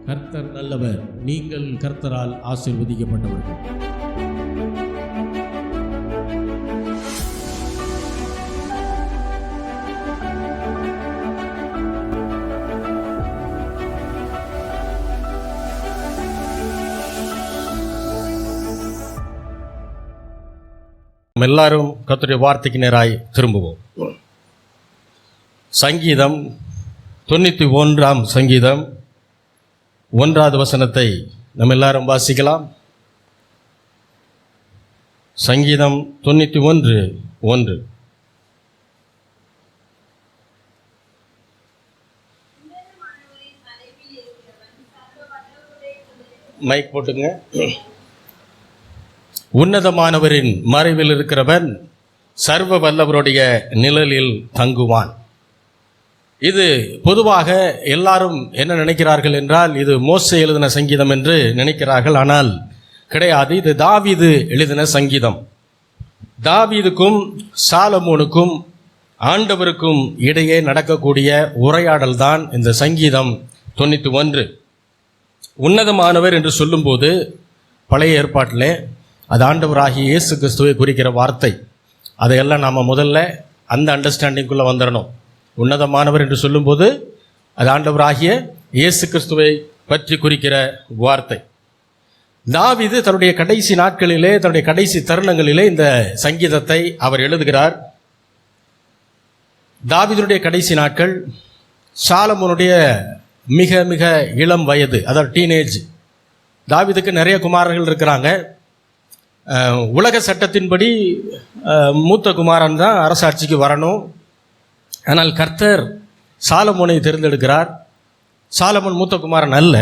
கர்த்தர் நல்லவர், நீங்கள் கர்த்தரால் ஆசீர்வதிக்கப்பட்டவர்கள். எல்லாரும் கர்த்தருடைய வார்த்தைக்கு நேராய் திரும்புவோம். சங்கீதம் 91 சங்கீதம் 1வது வசனத்தை நம்ம எல்லாரும் வாசிக்கலாம். சங்கீதம் 91:1. மைக் போட்டுங்க. உன்னதமானவரின் மறைவில் இருக்கிறவன் சர்வ வல்லவருடைய நிழலில் தங்குவான். இது பொதுவாக எல்லாரும் என்ன நினைக்கிறார்கள் என்றால், இது மோசே எழுதின சங்கீதம் என்று நினைக்கிறார்கள். ஆனால் கிடையாது, இது தாவீது எழுதின சங்கீதம். தாவீதுக்கும் சாலமோனுக்கும் ஆண்டவருக்கும் இடையே நடக்கக்கூடிய உரையாடல் தான் இந்த சங்கீதம் 91. உன்னதமானவர் என்று சொல்லும்போது பழைய ஏற்பாட்டிலே அது ஆண்டவராகிய இயேசு கிறிஸ்துவை குறிக்கிற வார்த்தை. அதையெல்லாம் நாம் முதல்ல அந்த அண்டர்ஸ்டாண்டிங்குள்ளே வந்துடணும். உன்னதமானவர் என்று சொல்லும்போது அது ஆண்டவராகிய இயேசு கிறிஸ்துவை பற்றி குறிக்கிற வார்த்தை. தாவீது தன்னுடைய கடைசி நாட்களிலே, தன்னுடைய கடைசி தருணங்களிலே இந்த சங்கீதத்தை அவர் எழுதுகிறார். தாவீதுடைய கடைசி நாட்கள், சாலமோனுடைய மிக மிக இளம் வயது, அதாவது டீனேஜ். தாவீதுக்கு நிறைய குமாரர்கள் இருக்கிறாங்க. உலக சட்டத்தின்படி மூத்த குமாரன் தான் அரசாட்சிக்கு வரணும். ஆனால் கர்த்தர் சாலமோனை தேர்ந்தெடுக்கிறார். சாலமோன் மூத்த குமாரன் அல்ல.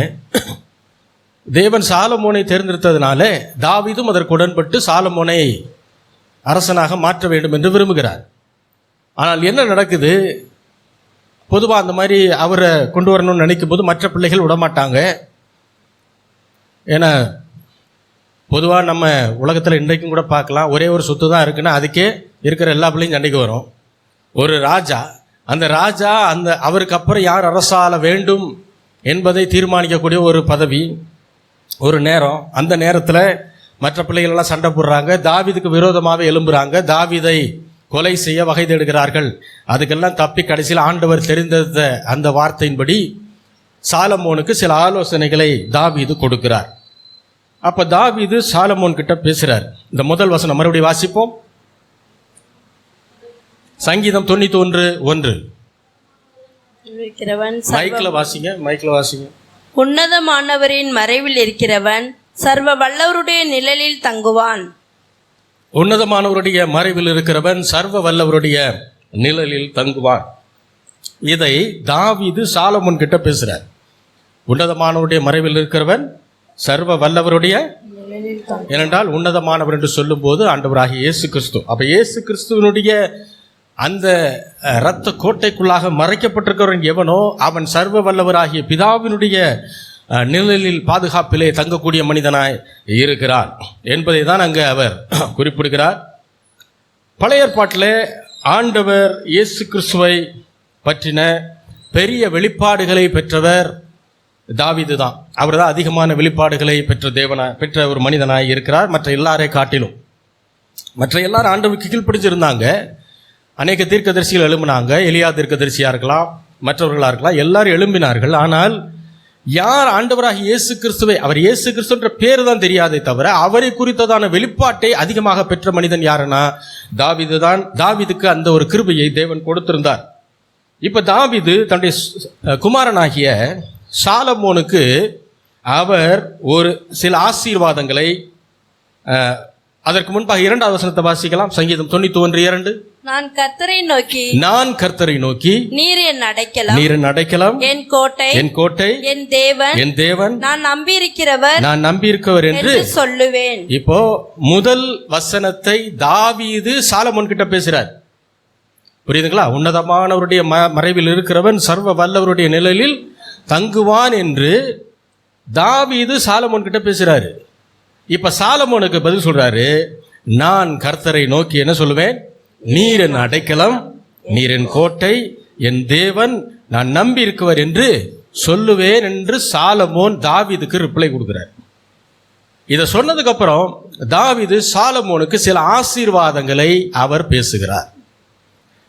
தேவன் சாலமோனை தேர்ந்தெடுத்ததினால தாவீதும் அதற்கு உடன்பட்டு சாலமோனை அரசனாக மாற்ற வேண்டும் என்று விரும்புகிறார். ஆனால் என்ன நடக்குது, பொதுவாக அந்த மாதிரி அவரை கொண்டு வரணும்னு நினைக்கும் போது மற்ற பிள்ளைகள் விடமாட்டாங்க. ஏன்னா பொதுவாக நம்ம உலகத்தில் இன்றைக்கும் கூட பார்க்கலாம், ஒரே ஒரு சொத்து தான் இருக்குன்னா அதுக்கே இருக்கிற எல்லா பிள்ளையும் சண்டைக்கு வரும். ஒரு ராஜா, அந்த ராஜா அவருக்கு அப்புறம் யார் அரசாள வேண்டும் என்பதை தீர்மானிக்கக்கூடிய ஒரு பதவி, ஒரு நேரம். அந்த நேரத்தில் மற்ற பிள்ளைகளெல்லாம் சண்டை போடுறாங்க, தாவீதுக்கு விரோதமாக எழும்புறாங்க, தாவீதை கொலை செய்ய வகை தேடுகிறார்கள். அதுக்கெல்லாம் தப்பி கடைசியில் ஆண்டவர் தெரிந்த அந்த வார்த்தையின்படி சாலமோனுக்கு சில ஆலோசனைகளை தாவீது கொடுக்கிறார். அப்போ தாவீது சாலமோன் கிட்ட பேசுகிறார். இந்த முதல் வசனம் மறுபடியும் வாசிப்போம். சங்கீதம் 91:1. மைக்கில் வாசிங்க. உன்னதமானவரின் மறைவில் இருக்கிறவன் சர்வ வல்லவருடைய நிழலில் தங்குவான். உன்னதமானவருடைய மறைவில் இருக்கிறவன் சர்வ வல்லவருடைய நிழலில் தங்குவான். இதை தாவீது சாலமோன் கிட்ட பேசுறார். உன்னதமானவருடைய மறைவில் இருக்கிறவன் சர்வ வல்லவருடைய, ஏனென்றால் உன்னதமானவர் என்று சொல்லும் போது ஆண்டவராகிய இயேசு கிறிஸ்து. அப்ப இயேசு கிறிஸ்துவனுடைய அந்த இரத்த கோட்டைக்குள்ளாக மறைக்கப்பட்டிருக்கிறவன் எவனோ அவன் சர்வ வல்லவராகிய பிதாவினுடைய நிழலில் பாதுகாப்பிலே தங்கக்கூடிய மனிதனாய் இருக்கிறான் என்பதை தான் அங்கே அவர் குறிப்பிடுகிறார். பழைய ஏற்பாட்டிலே ஆண்டவர் இயேசு கிறிஸ்துவை பற்றின பெரிய வெளிப்பாடுகளை பெற்றவர் தாவீது தான். அவர் தான் அதிகமான வெளிப்பாடுகளை பெற்ற ஒரு மனிதனாய் இருக்கிறார் மற்ற எல்லாரை காட்டிலும். மற்ற எல்லாரும் ஆண்டவருக்கு கீழ்ப்படிஞ்சிருந்தாங்க. அநேக தீர்க்கதரிசிகள் எழும்பினாங்க. எலியா தீர்க்கதரிசியாக இருக்கலாம், மற்றவர்களாக இருக்கலாம், எல்லாரும் எழும்பினார்கள். ஆனால் யார் ஆண்டவராக இயேசு கிறிஸ்துவை, அவர் இயேசு கிறிஸ்துன்ற பேர் தான் தெரியாதே தவிர அவரை குறித்ததான வெளிப்பாட்டை அதிகமாக பெற்ற மனிதன் யாருன்னா தாவீது தான். தாவீதுக்கு அந்த ஒரு கிருபையை தேவன் கொடுத்திருந்தார். இப்போ தாவீது தன்னுடைய குமாரனாகிய சாலமோனுக்கு அவர் ஒரு சில ஆசீர்வாதங்களை, அதற்கு முன்பாக 2வது வசனத்தை வாசிக்கலாம். சங்கீதம் 91:2. நான் கர்த்தரை நோக்கி நீர் என் அடைக்கலம், என் கோட்டை, என் தேவன், நான் நம்பியிருக்கிறவர் என்று சொல்லுவேன். இப்போ முதல் வசனத்தை தாவீது சாலமோன் கிட்ட பேசுறார். புரியுதுங்களா? உன்னதமானவருடைய மறைவில் இருக்கிறவன் சர்வ வல்லவருடைய நிழலில் தங்குவான் என்று தாவீது சாலமோன் கிட்ட பேசுறாரு. இப்ப சாலமோனுக்கு பதில் சொல்றாரு, நான் கர்த்தரை நோக்கி என்ன சொல்லுவேன், நீர் என் அடைக்கலம், நீர் என் கோட்டை, என் தேவன், நான் நம்பி இருக்கவர் என்று சொல்லுவேன் என்று சாலமோன் தாவீதுக்கு ரிப்ளை கொடுக்கிறார். இதை சொன்னதுக்கு அப்புறம் தாவீது சாலமோனுக்கு சில ஆசீர்வாதங்களை அவர் பேசுகிறார்.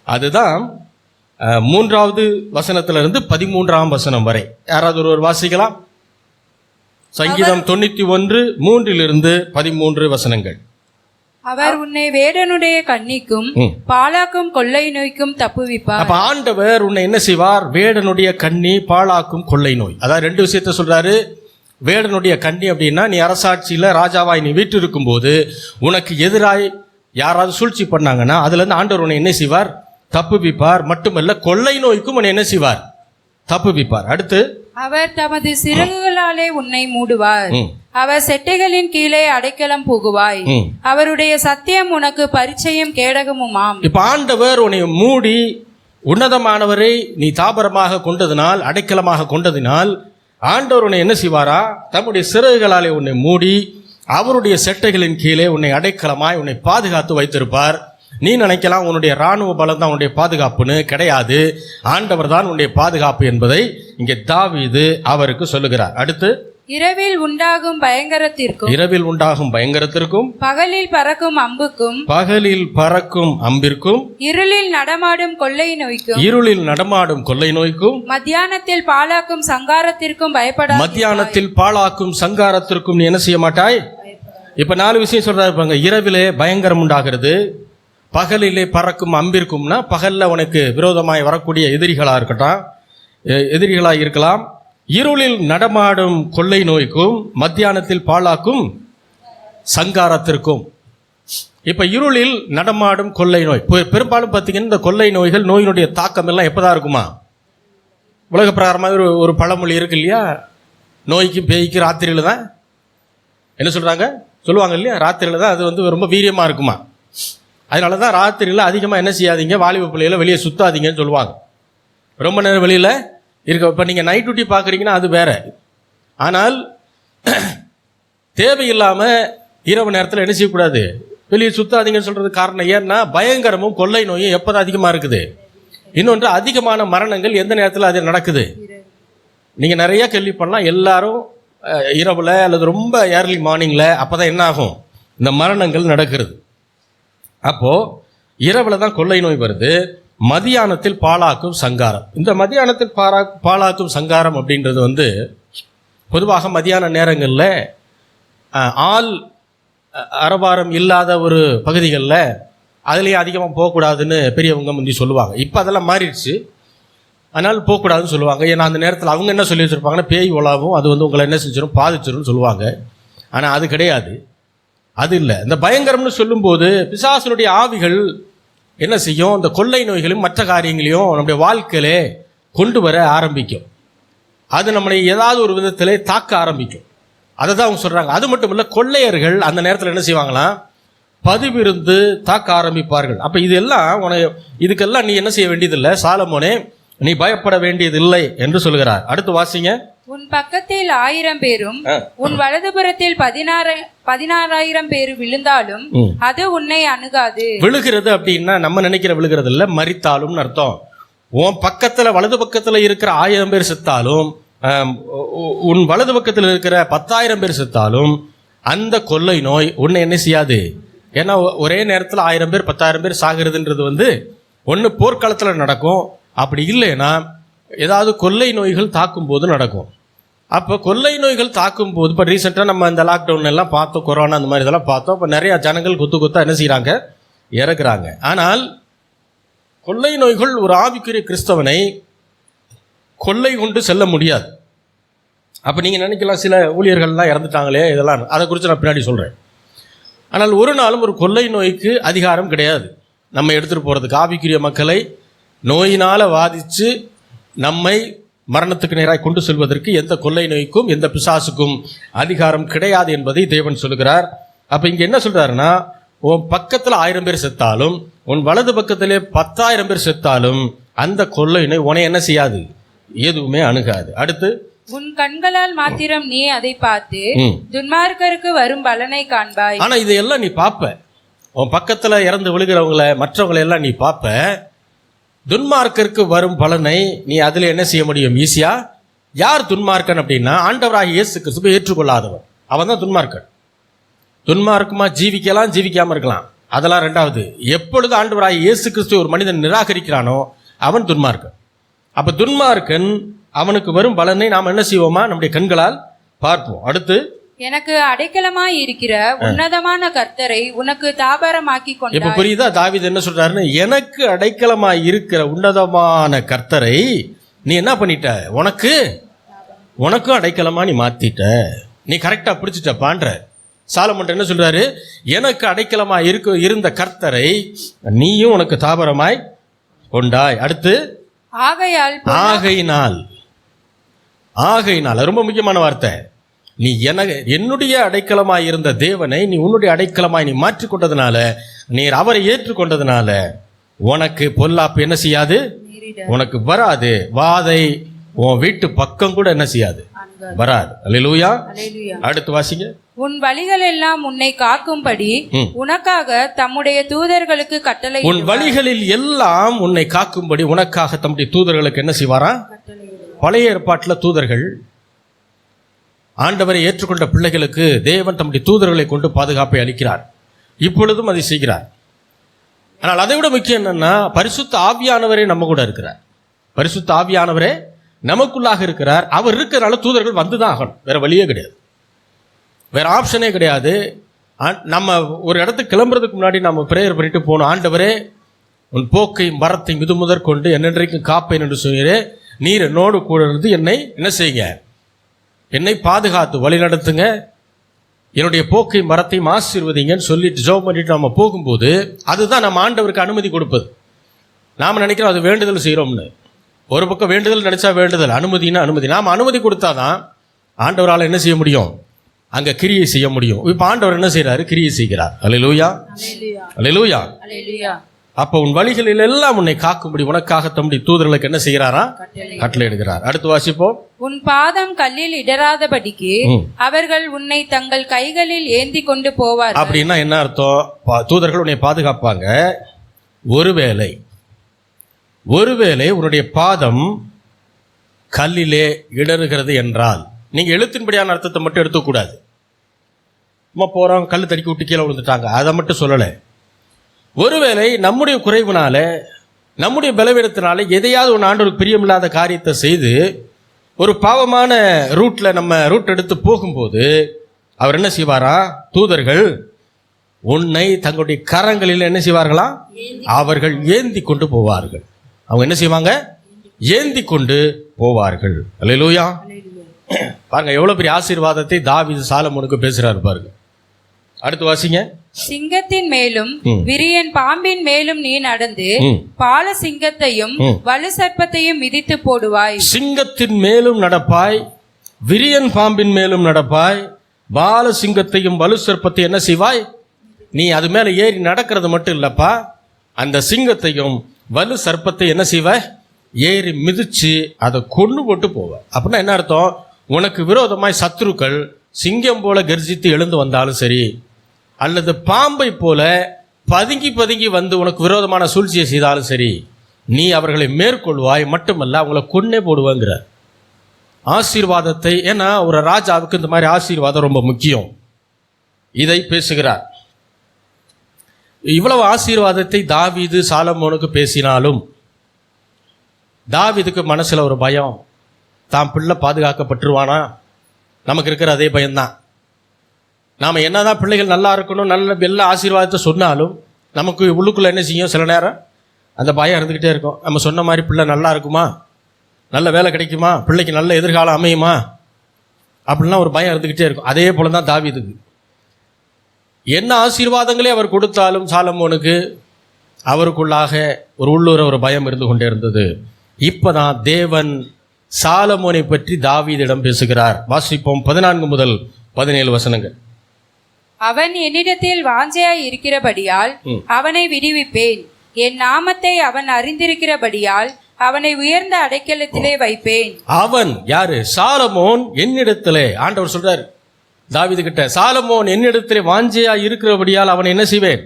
அதுதான் 3வது வசனத்திலிருந்து 13ஆம் வசனம் வரை. யாராவது ஒருவர் வாசிக்கலாம்? சங்கீதம் 91 3 13 வசனங்கள். அவர் உன்னை வேடனுடைய கண்ணிக்கும் பாழாக்கும் கொள்ளை நோய்க்கும் தப்புவிப்பார். அப்ப ஆண்டவர் உன்னை என்ன செய்வார்? வேடனுடைய கண்ணி, பாழாக்கும் கொள்ளை நோய். அதாவது 2 விஷயத்த சொல்றாரு. வேடனுடைய கண்ணி அப்படின்னா, நீ அரசாட்சியில ராஜாவாய் நீ வீட்டு இருக்கும் போது உனக்கு எதிராய் யாராவது சூழ்ச்சி பண்ணாங்கன்னா அதுல இருந்து ஆண்டவர் உன்னை என்ன செய்வார்? தப்புவிப்பார். மட்டுமல்ல, கொள்ளை நோய்க்கும் உன்னை என்ன செய்வார்? தப்புவிப்பார். அடுத்து, அவர் தமது சிறகுகளாலே உன்னை மூடுவார். அவர் செட்டைகளின் கீழே அடைக்கலம் புகுவாய். அவருடைய சத்தியம் உனக்கு பரிச்சயம் கேடகமுமாம். இப்ப ஆண்டவர் உன்னை மூடி உன்னதமானவரை நீ தாபரமாக கொண்டதினால், அடைக்கலமாக கொண்டதினால் ஆண்டவர் உன்னை என்ன செய்வாரா? தம்முடைய சிறகுகளாலே உன்னை மூடி அவருடைய செட்டைகளின் கீழே உன்னை அடைக்கலமாய் உன்னை பாதுகாத்து வைத்திருப்பார். நீ நினைக்கலாம் உன்னுடைய இராணுவ பலம் தான் உன்னுடைய பாதுகாப்புன்னு. கிடையாது, ஆண்டவர் தான் உன்னுடைய பாதுகாப்பு என்பதை இங்கே தாவீது அவருக்கு சொல்லுகிறார். அடுத்து, இரவில் உண்டாகும் பயங்கரத்திற்கும் பகலில் பறக்கும் அம்புக்கும் இருளில் நடமாடும் கொள்ளை நோய்க்கும் மத்தியானத்தில் பாழாக்கும் சங்காரத்திற்கும் நீ என்ன செய்ய மாட்டாய்? இப்ப 4 விஷயம் சொல்றாரு. இரவிலே பயங்கரம் உண்டாகிறது, பகலிலே பறக்கும் அம்பிற்கும்னா பகல்ல உனக்கு விரோதமாய் வரக்கூடிய எதிரிகளாய் இருக்கலாம். இருளில் நடமாடும் கொள்ளை நோய்க்கும் மத்தியானத்தில் பாழாக்கும் சங்காரத்திற்கும். இப்ப இருளில் நடமாடும் கொள்ளை நோய் பெரும்பாலும் பார்த்தீங்கன்னா இந்த கொள்ளை நோய்கள், நோயினுடைய தாக்கம் எல்லாம் எப்பதான் இருக்குமா? உலக பிரகாரமாக ஒரு பழமொழி இருக்கு இல்லையா? நோய்க்கு பேய்க்கு ராத்திரியில தான் என்ன சொல்லுவாங்க இல்லையா? ராத்திரியில தான் அது ரொம்ப வீரியமா இருக்குமா. அதனால தான் ராத்திரியில் அதிகமாக என்ன செய்யாதீங்க, வாலிப பிள்ளைகளை வெளியே சுத்தாதீங்கன்னு சொல்லுவாங்க. ரொம்ப நேரம் வெளியில் இருக்க. இப்போ நீங்கள் நைட் டியூட்டி பார்க்குறீங்கன்னா அது வேற. ஆனால் தேவையில்லாமல் இரவு நேரத்தில் என்ன செய்யக்கூடாது, வெளியே சுத்தாதீங்கன்னு சொல்கிறது காரணம் ஏன்னா, பயங்கரமும் கொள்ளை நோயும் எப்போதான் அதிகமாக இருக்குது. இன்னொன்று, அதிகமான மரணங்கள் எந்த நேரத்தில் அது நடக்குது? நீங்கள் நிறைய கேள்வி பண்ணலாம். எல்லாரும் இரவில் அல்லது ரொம்ப ஏர்லி மார்னிங்கில் அப்போ தான் என்ன ஆகும், இந்த மரணங்கள் நடக்கிறது. அப்போது இரவில் தான் கொள்ளை நோய் வருது. மதியானத்தில் பாழாக்கும் சங்காரம். இந்த மதியானத்தில் பாழாக்கும் சங்காரம் அப்படின்றது பொதுவாக மதியான நேரங்களில் ஆள் அரபாரம் இல்லாத ஒரு பகுதிகளில் அதுலேயே அதிகமாக போகக்கூடாதுன்னு பெரியவங்க முந்தி சொல்லுவாங்க. இப்போ அதெல்லாம் மாறிடுச்சு. அதனால் போகக்கூடாதுன்னு சொல்லுவாங்க. ஏன்னா அந்த நேரத்தில் அவங்க என்ன சொல்லி வச்சுருப்பாங்கன்னா, பேய் உலாவும் அது உங்களை என்ன செஞ்சிடும், பாதிச்சிரும்னு சொல்லுவாங்க. ஆனால் அது கிடையாது, அது இல்லை. இந்த பயங்கரம்னு சொல்லும்போது பிசாசுனுடைய ஆவிகள் என்ன செய்யும், இந்த கொள்ளை நோய்களையும் மற்ற காரியங்களையும் நம்முடைய வாழ்க்கையிலே கொண்டு வர ஆரம்பிக்கும். அது நம்மளை ஏதாவது ஒரு விதத்திலே தாக்க ஆரம்பிக்கும். அதை தான் அவங்க சொல்கிறாங்க. அது மட்டும் இல்லை, கொள்ளையர்கள் அந்த நேரத்தில் என்ன செய்வாங்களாம், பதிவிருந்து தாக்க ஆரம்பிப்பார்கள். அப்போ இதுக்கெல்லாம் நீ என்ன செய்ய வேண்டியதில்லை சாலமோனே, நீ பயப்பட வேண்டியதில்லை என்று சொல்கிறார். அடுத்து வாசிங்க. உன் பக்கத்தில் 1000 பேரும் உன் வலதுபுறத்தில் 16,000 பேர் விழுந்தாலும் அது உன்னை அணுகாது. விழுகிறது அப்படின்னா நம்ம நினைக்கிற விழுகிறது இல்ல, மரித்தாலும் அர்த்தம். உன் பக்கத்துல வலது பக்கத்துல இருக்கிற 1000 பேர் செத்தாலும், உன் வலது பக்கத்தில் இருக்கிற 10,000 பேர் செத்தாலும் அந்த கொள்ளை நோய் உன்னை என்ன செய்யாது. ஏன்னா ஒரே நேரத்தில் 1000 பேர் 10,000 பேர் சாகிறதுன்றது ஒன்று போர்க்காலத்தில் நடக்கும், அப்படி இல்லைன்னா ஏதாவது கொள்ளை நோய்கள் தாக்கும் போது நடக்கும். அப்போ கொள்ளை நோய்கள் தாக்கும் போது, இப்போ ரீசெண்டாக நம்ம இந்த லாக்டவுன் எல்லாம் பார்த்தோம், கொரோனா அந்த மாதிரி இதெல்லாம் பார்த்தோம். இப்போ நிறையா ஜனங்கள் கொத்தா என்ன செய்கிறாங்க, இறக்குறாங்க. ஆனால் கொள்ளை நோய்கள் ஒரு ஆவிக்குரிய கிறிஸ்தவனை கொள்ளை கொண்டு செல்ல முடியாது. அப்போ நீங்கள் நினைக்கலாம், சில ஊழியர்கள்லாம் இறந்துட்டாங்களே, இதெல்லாம் அதை குறித்து நான் பின்னாடி சொல்கிறேன். ஆனால் ஒரு நாளும் ஒரு கொள்ளை நோய்க்கு அதிகாரம் கிடையாது நம்ம எடுத்துகிட்டு போகிறதுக்கு. ஆவிக்குரிய மக்களை நோயினால் வாதித்து நம்மை மரணத்துக்கு நேராக கொண்டு செல்வதற்கு எந்த கொள்ளை நோய்க்கும் எந்த பிசாசுக்கும் அதிகாரம் கிடையாது என்பதை தேவன் சொல்கிறார். அப்போ இங்கே என்ன சொல்கிறாருன்னா, உன் பக்கத்தில் 1000 பேர் செத்தாலும் உன் வலது பக்கத்திலே 10,000 பேர் செத்தாலும் அந்த கொள்ளை நோய் உன்னை என்ன செய்யாது, எதுவுமே அணுகாது. அடுத்து, உன் கண்களால் மாத்திரம் நீ அதை பார்த்து துன்மார்க்கருக்கு வரும் பலனை காண்பாய். ஆனா இதையெல்லாம் நீ பார்ப்ப, உன் பக்கத்துல இறந்து விழுகிறவங்களை மற்றவங்களை எல்லாம் நீ பார்ப்ப. துன்மார்க்கருக்கு வரும் பலனை நீ அதுல என்ன செய்ய முடியும், ஈஸியா யார் துன்மார்க்கன் அப்படின்னா ஆண்டவராகிய இயேசு கிறிஸ்துவை ஏற்றுக்கொள்ளாதவன், அவன் தான் துன்மார்க்கன். துன்மார்க்கமா ஜீவிக்கலாம், ஜீவிக்காம இருக்கலாம், அதெல்லாம் ரெண்டாவது. எப்பொழுது ஆண்டவராகிய இயேசு கிறிஸ்துவை ஒரு மனிதன் நிராகரிக்கிறானோ அவன் துன்மார்க்கன். அப்ப துன்மார்க்கன் அவனுக்கு வரும் பலனை நாம் என்ன செய்வோமா, நம்முடைய கண்களால் பார்ப்போம். அடுத்து, எனக்கு அடைக்கலமாய் இருக்கிற உன்னதமான கர்த்தரை உனக்கு தாபரமாக்கி இப்ப கொண்டாய். புரியுதா தாவீது என்ன சொல்றாருன்னு? எனக்கு அடைக்கலமாய் இருக்கிற உன்னதமான கர்த்தரை நீ என்ன பண்ணிட்ட, உனக்கும் அடைக்கலமா நீ மாத்திட்ட, நீ கரெக்டா பிடிச்சிட்டப்பான்ற. சாலமோன் என்ன சொல்றாரு? எனக்கு அடைக்கலமாய் இருந்த கர்த்தரை நீயும் உனக்கு தாபரமாய் கொண்டாய். அடுத்து, ஆகையினால் ரொம்ப முக்கியமான வார்த்தை. நீ என்னுடைய அடைக்கலமாய் இருந்த தேவனை நீ உன்னுடைய அடைக்கலமாய் நீ மாற்றிக்கொண்டதுனால, நீர் அவரை ஏற்றுக்கொண்டதுனால உனக்கு பொல்லாப்பு என்ன செய்யாது, உனக்கு வராது. வாதை உன் வீட்டு பக்கம் கூட என்ன செய்யாது, வராது. அல்லேலூயா. அடுத்து வாசிங்க. உன் வழிகள் எல்லாம் உன்னை காக்கும்படி உனக்காக தம்முடைய தூதர்களுக்கு கட்டளை. உன் வழிகளில் எல்லாம் உன்னை காக்கும்படி உனக்காக தம்முடைய தூதர்களுக்கு என்ன செய்வாரா? பழைய ஏற்பாட்டில் தூதர்கள் ஆண்டவரை ஏற்றுக்கொண்ட பிள்ளைகளுக்கு தேவன் தம்முடைய தூதர்களை கொண்டு பாதுகாப்பை அளிக்கிறார். இப்பொழுதும் அதை செய்கிறார். ஆனால் அதை விட முக்கியம் என்னன்னா, பரிசுத்த ஆவியானவரே நம்ம கூட இருக்கிறார். பரிசுத்த ஆவியானவரே நமக்குள்ளாக இருக்கிறார். அவர் இருக்கிறனால தூதர்கள் வந்துதான் ஆகணும், வேற வழியே கிடையாது, வேற ஆப்ஷனே கிடையாது. நம்ம ஒரு இடத்துக்கு கிளம்புறதுக்கு முன்னாடி நம்ம பிரேயர் பண்ணிட்டு போகணும். ஆண்டவரே உன் போக்கையும் மரத்தையும் இது முதற்கொண்டு என்னென்றைக்கும் காப்பேன் என்று சொன்னீரே, நீர் என்னோடு கூட இருந்து என்னை என்ன செய்யுங்க, என்னை பாதுகாத்து வழி நடத்துங்க, என்னுடைய போக்கை மரத்தையும் ஆசீர்வதிங்கன்னு சொல்லிட்டு ஜெபம் பண்ணிட்டு நம்ம போகும்போது அதுதான் நம்ம ஆண்டவருக்கு அனுமதி கொடுப்பது. நாம் நினைக்கிறோம் அது வேண்டுதல் செய்கிறோம்னு. ஒரு பக்கம் வேண்டுதல் நினைச்சா வேண்டுதல், அனுமதினா அனுமதி. நாம் அனுமதி கொடுத்தாதான் ஆண்டவரால் என்ன செய்ய முடியும், அங்கே கிரியை செய்ய முடியும். இப்போ ஆண்டவர் என்ன செய்கிறாரு, கிரியை செய்கிறார். அல்லேலூயா, அல்லேலூயா. அப்போ உன் வழிகளில் எல்லாம் உன்னை காக்கும்படி உனக்காக தம்முடைய தூதர்களுக்கு என்ன செய்கிறாரா, கட்டளை எடுக்கிறார். அடுத்து வாசிப்போம். உன் பாதம் கல்லில் இடராதபடிக்கு அவர்கள் உன்னை தங்கள் கைகளில் ஏந்தி கொண்டு போவார். அப்படின்னா என்ன அர்த்தம்? தூதர்கள் உன்னை பாதுகாப்பாங்க. ஒருவேளை உன்னுடைய பாதம் கல்லிலே இடறுகிறது என்றால், நீங்க எழுத்தின்படியான அர்த்தத்தை மட்டும் எடுத்துக்கூடாது. சும்மா போறோம் கல் தடுக்கி விட்டு கீழே விழுந்துட்டாங்க அதை மட்டும் சொல்லலை. ஒருவேளை நம்முடைய குறைவுனால, நம்முடைய பலவீனத்தினால எதையாவது ஒரு ஆண்டவருக்கு பிரியமில்லாத காரியத்தை செய்து ஒரு பாவமான ரூட்ல நம்ம ரூட் எடுத்து போகும்போது அவர் என்ன செய்வாரா, தூதர்கள் உன்னை தங்களுடைய கரங்களில் என்ன செய்வார்களா, அவர்கள் ஏந்தி கொண்டு போவார்கள். அவங்க என்ன செய்வாங்க, ஏந்தி கொண்டு போவார்கள். அல்லேலூயா. பாருங்க எவ்வளவு பெரிய ஆசீர்வாதத்தை தாவீது சாலமோனுக்கு பேசுறாரு பாருங்க. அடுத்து வாசிங்க. சிங்கத்தின் மேலும் விரியன் பாம்பின் மேலும் நீ நடந்து பால சிங்கத்தையும் வலு சர்ப்பத்தையும் மிதித்து போடுவாய். சிங்கத்தின் மேலும் நடப்பாய், விரியன் பாம்பின் மேலும் நடப்பாய், பால சிங்கத்தையும் வலு சர்ப்பத்தையும் என்ன செய்வாய், நீ அது மேல ஏறி நடக்கிறது மட்டும் இல்லப்பா, அந்த சிங்கத்தையும் வலு சர்ப்பத்தை என்ன செய்வாய், ஏறி மிதிச்சு அதை கொண்டு போட்டு போவாய். அப்படின்னா என்ன அர்த்தம், உனக்கு விரோதமாய் சத்துருக்கள் சிங்கம் போல கர்ஜித்து எழுந்து வந்தாலும் சரி, அல்லது பாம்பை போல பதுங்கி வந்து உனக்கு விரோதமான சூழ்ச்சியை செய்தாலும் சரி, நீ அவர்களை மேற்கொள்வாய், மட்டுமல்ல அவங்கள கொன்னே போடுவாங்கிற ஆசீர்வாதத்தை. ஏன்னா ஒரு ராஜாவுக்கு இந்த மாதிரி ஆசீர்வாதம் ரொம்ப முக்கியம். இதை பேசுகிறார். இவ்வளவு ஆசீர்வாதத்தை தாவீது சாலமோனுக்கு பேசினாலும் தாவீதுக்கு மனசுல ஒரு பயம், தான் பிள்ளை பாதுகாக்கப்பட்டுருவானா. நமக்கு இருக்கிற அதே பயம்தான். நாம் என்னதான் பிள்ளைகள் நல்லா இருக்கணும், நல்ல எல்லா ஆசீர்வாதத்தை சொன்னாலும் நமக்கு உள்ளுக்குள்ள என்ன செய்யும், சில நேரம் அந்த பயம் இருந்துக்கிட்டே இருக்கும். நம்ம சொன்ன மாதிரி பிள்ளை நல்லா இருக்குமா, நல்ல வேலை கிடைக்குமா, பிள்ளைக்கு நல்ல எதிர்காலம் அமையுமா, அப்படின்லாம் ஒரு பயம் இருந்துக்கிட்டே இருக்கும். அதே போல தான் தாவீதுக்கு. என்ன ஆசீர்வாதங்களே அவர் கொடுத்தாலும் சாலமோனுக்கு அவருக்குள்ளாக ஒரு உள்ளூர ஒரு பயம் இருந்து கொண்டே இருந்தது. இப்பதான் தேவன் சாலமோனை பற்றி தாவீதிடம் பேசுகிறார். வாசிப்போம் 14 முதல் 17 வசனங்கள். அவன் என்னிடத்தில் வாஞ்சையாய் இருக்கிறபடியால் அவனை விடுவிப்பேன், என் நாமத்தை அவன் அறிந்திருக்கிறபடியால் அவனை உயர்ந்த அடைக்கலத்திலே வைப்பேன். அவன் யாரு, சாலமோன் என்னிடத்திலே, ஆண்டவர் சொல்றார் தாவீது கிட்ட, சாலமோன் என்னிடத்திலே வாஞ்சையாய் இருக்கிறபடியால் அவனை என்ன செய்வேன்,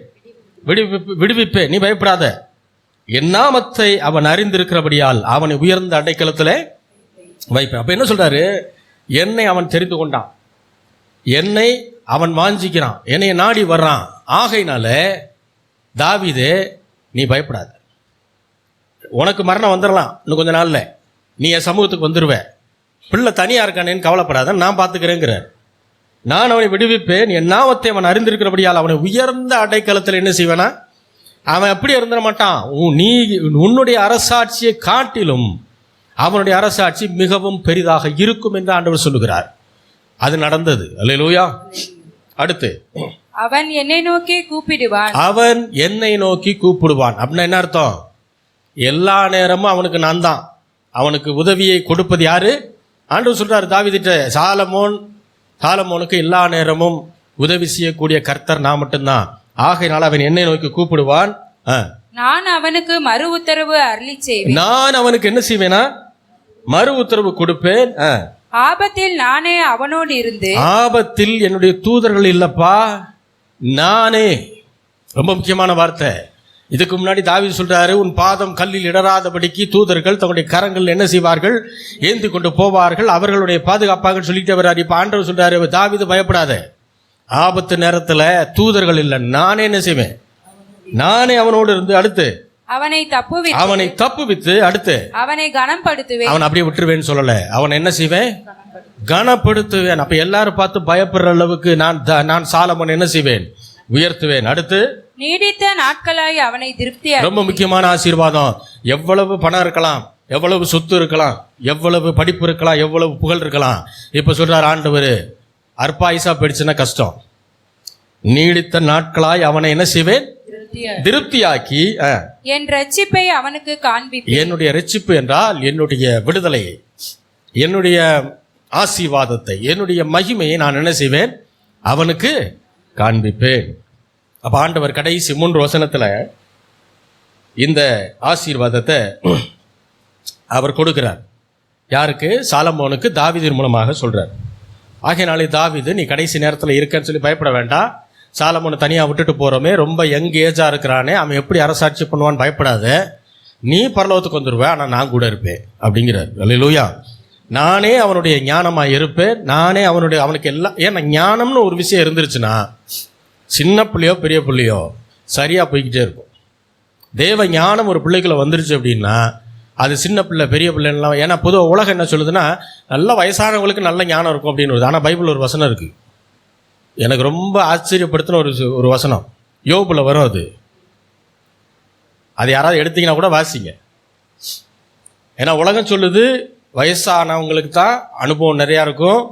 விடுவிப்பேன், நீ பயப்படாத, என் நாமத்தை அவன் அறிந்திருக்கிறபடியால் அவனை உயர்ந்த அடைக்கலத்திலே வைப்பேன். அப்போ என்ன சொல்கிறாரு? என்னை அவன் தெரிந்து கொண்டான், என்னை அவன் வாஞ்சிக்கிறான், என்னை நாடி வர்றான். ஆகையினால தாவீது, நீ பயப்படாத, உனக்கு மரணம் வந்துடலாம் இன்னும் கொஞ்ச நாளில், நீ என் சமூகத்துக்கு வந்துடுவ, பிள்ளை தனியாக இருக்கானேன்னு கவலைப்படாத, நான் பார்த்துக்கிறேங்கிறார். நான் அவனை விடுவிப்பேன், என் நாமத்தை அவன் அறிந்திருக்கிறபடியால் அவனை உயர்ந்த அடைக்கலத்தில் என்ன செய்வேனா, அவன் அப்படி இருந்துட மாட்டான். நீ உன்னுடைய அரசாட்சியை காட்டிலும் அவனுடைய அரசாட்சி மிகவும் பெரிதாக இருக்கும் என்று ஆண்டவர் சொல்லுகிறார். அது நடந்தது. அல்லேலூயா. அடுத்து, அவன் என்னை நோக்கி கூப்பிடுவான். அவன் என்னை நோக்கி கூப்பிடுவான் அப்படின்னா என்ன அர்த்தம்? எல்லா நேரமும் அவனுக்கு நான் தான். அவனுக்கு உதவியை கொடுப்பது யாரு? ஆண்டவர் சொல்றாரு தாவீதுட்ட, சாலமோனுக்கு எல்லா நேரமும் உதவி செய்யக்கூடிய கர்த்தர் நான் மட்டும்தான். ஆகையினால அவன் என்னை நோக்கி கூப்பிடுவான். நான் அவனுக்கு மறு உத்தரவு அருளி செய்வேன். நான் அவனுக்கு என்ன செய்வேனா? மறு உத்தரவு கொடுப்பேன். ஆபத்தில் நானே அவனோடு இருந்து. ஆபத்தில் என்னுடைய தூதர்கள் இல்லப்பா, நானே. ரொம்ப முக்கியமான வார்த்தை. இதுக்கு முன்னாடி தாவீது சொல்றாரு, உன் பாதம் கல்லில் இடராதபடிக்கு தூதர்கள் தங்களுடைய கரங்கள் என்ன செய்வார்கள்? ஏந்தி கொண்டு போவார்கள், அவர்களுடைய பாதுகாப்பாக சொல்லிட்டு வர்றாரு. இப்ப ஆண்டவர் சொல்றாரு, தாவீது பயப்படாத, ஆபத்து நேரத்துல தூதர்கள் இல்லை, நானே என்ன செய்வேன்? நானே அவனோடு இருந்து. அடுத்து, அவனை தப்புவித்து. அடுத்து, அவனை கனப்படுத்துவேன். அவன் அப்படியே விட்டுருவேன்னு சொல்லல, அவன் என்ன செய்வேன்? கனப்படுத்துவேன். அப்ப எல்லாரும் பார்த்து பயப்படுற அளவுக்கு நான் சாலமோன் என்ன செய்வேன்? உயர்த்துவேன். அடுத்து, நீடித்த நாட்களாய் அவனை திருப்தி. ரொம்ப முக்கியமான ஆசீர்வாதம். எவ்வளவு பணம் இருக்கலாம், எவ்வளவு சொத்து இருக்கலாம், எவ்வளவு படிப்பு இருக்கலாம், எவ்வளவு புகழ் இருக்கலாம். இப்ப சொல்றார் ஆண்டவர், அற்பாயுசா போயிடுச்சுன்னா கஷ்டம். நீடித்த நாட்களாய் அவனை என்ன செய்வேன்? திருப்தியாக்கி என் ரட்சிப்பை அவனுக்கு காண்பிப்பேன். என்னுடைய ரட்சிப்பு என்றால் என்னுடைய விடுதலையை, என்னுடைய ஆசீர்வாதத்தை, என்னுடைய மகிமையை நான் என்ன செய்வேன்? அவனுக்கு காண்பிப்பேன். அப்ப ஆண்டவர் கடைசி 3 வசனத்துல இந்த ஆசீர்வாதத்தை அவர் கொடுக்கிறார். யாருக்கு? சாலமோனுக்கு, தாவீதின் மூலமாக சொல்றார். ஆகையினாலே தாவீது, நீ கடைசி நேரத்தில் இருக்கன்னு சொல்லி பயப்பட வேண்டாம். சாலமோனை தனியாக விட்டுட்டு போகிறோமே, ரொம்ப யங் ஏஜாக இருக்கிறானே, அவன் எப்படி அரசாட்சி பண்ணுவான்னு பயப்படாத, நீ பரலோகத்துக்கு வந்துடுவேன், ஆனால் நான் கூட இருப்பேன் அப்படிங்கிறார். அல்லேலூயா. நானே அவனுடைய ஞானமாக இருப்பேன், நானே அவனுக்கு எல்லாம். ஏன்னா ஞானம்னு ஒரு விஷயம் இருந்துருச்சுன்னா சின்ன பிள்ளையோ பெரிய பிள்ளையோ சரியாக போய்கிட்டே இருக்கும். தேவ ஞானம் ஒரு பிள்ளைக்குள்ள வந்துருச்சு அப்படின்னா அது சின்ன பிள்ளை பெரிய பிள்ளைலாம். ஏன்னா பொதுவாக உலகம் என்ன சொல்லுதுன்னா, நல்ல வயசானவங்களுக்கு நல்ல ஞானம் இருக்கும் அப்படின்னு வருது. ஆனால் பைபிள் ஒரு வசனம் இருக்குது, எனக்கு ரொம்ப ஆச்சரியப்படுத்தின ஒரு வசனம், யோபுல வரும். அது யாராவது எடுத்தீங்கன்னா கூட வாசிங்க. ஏன்னா உலகம் சொல்லுது வயசானவங்களுக்கு தான் அனுபவம் நிறையா இருக்கும்,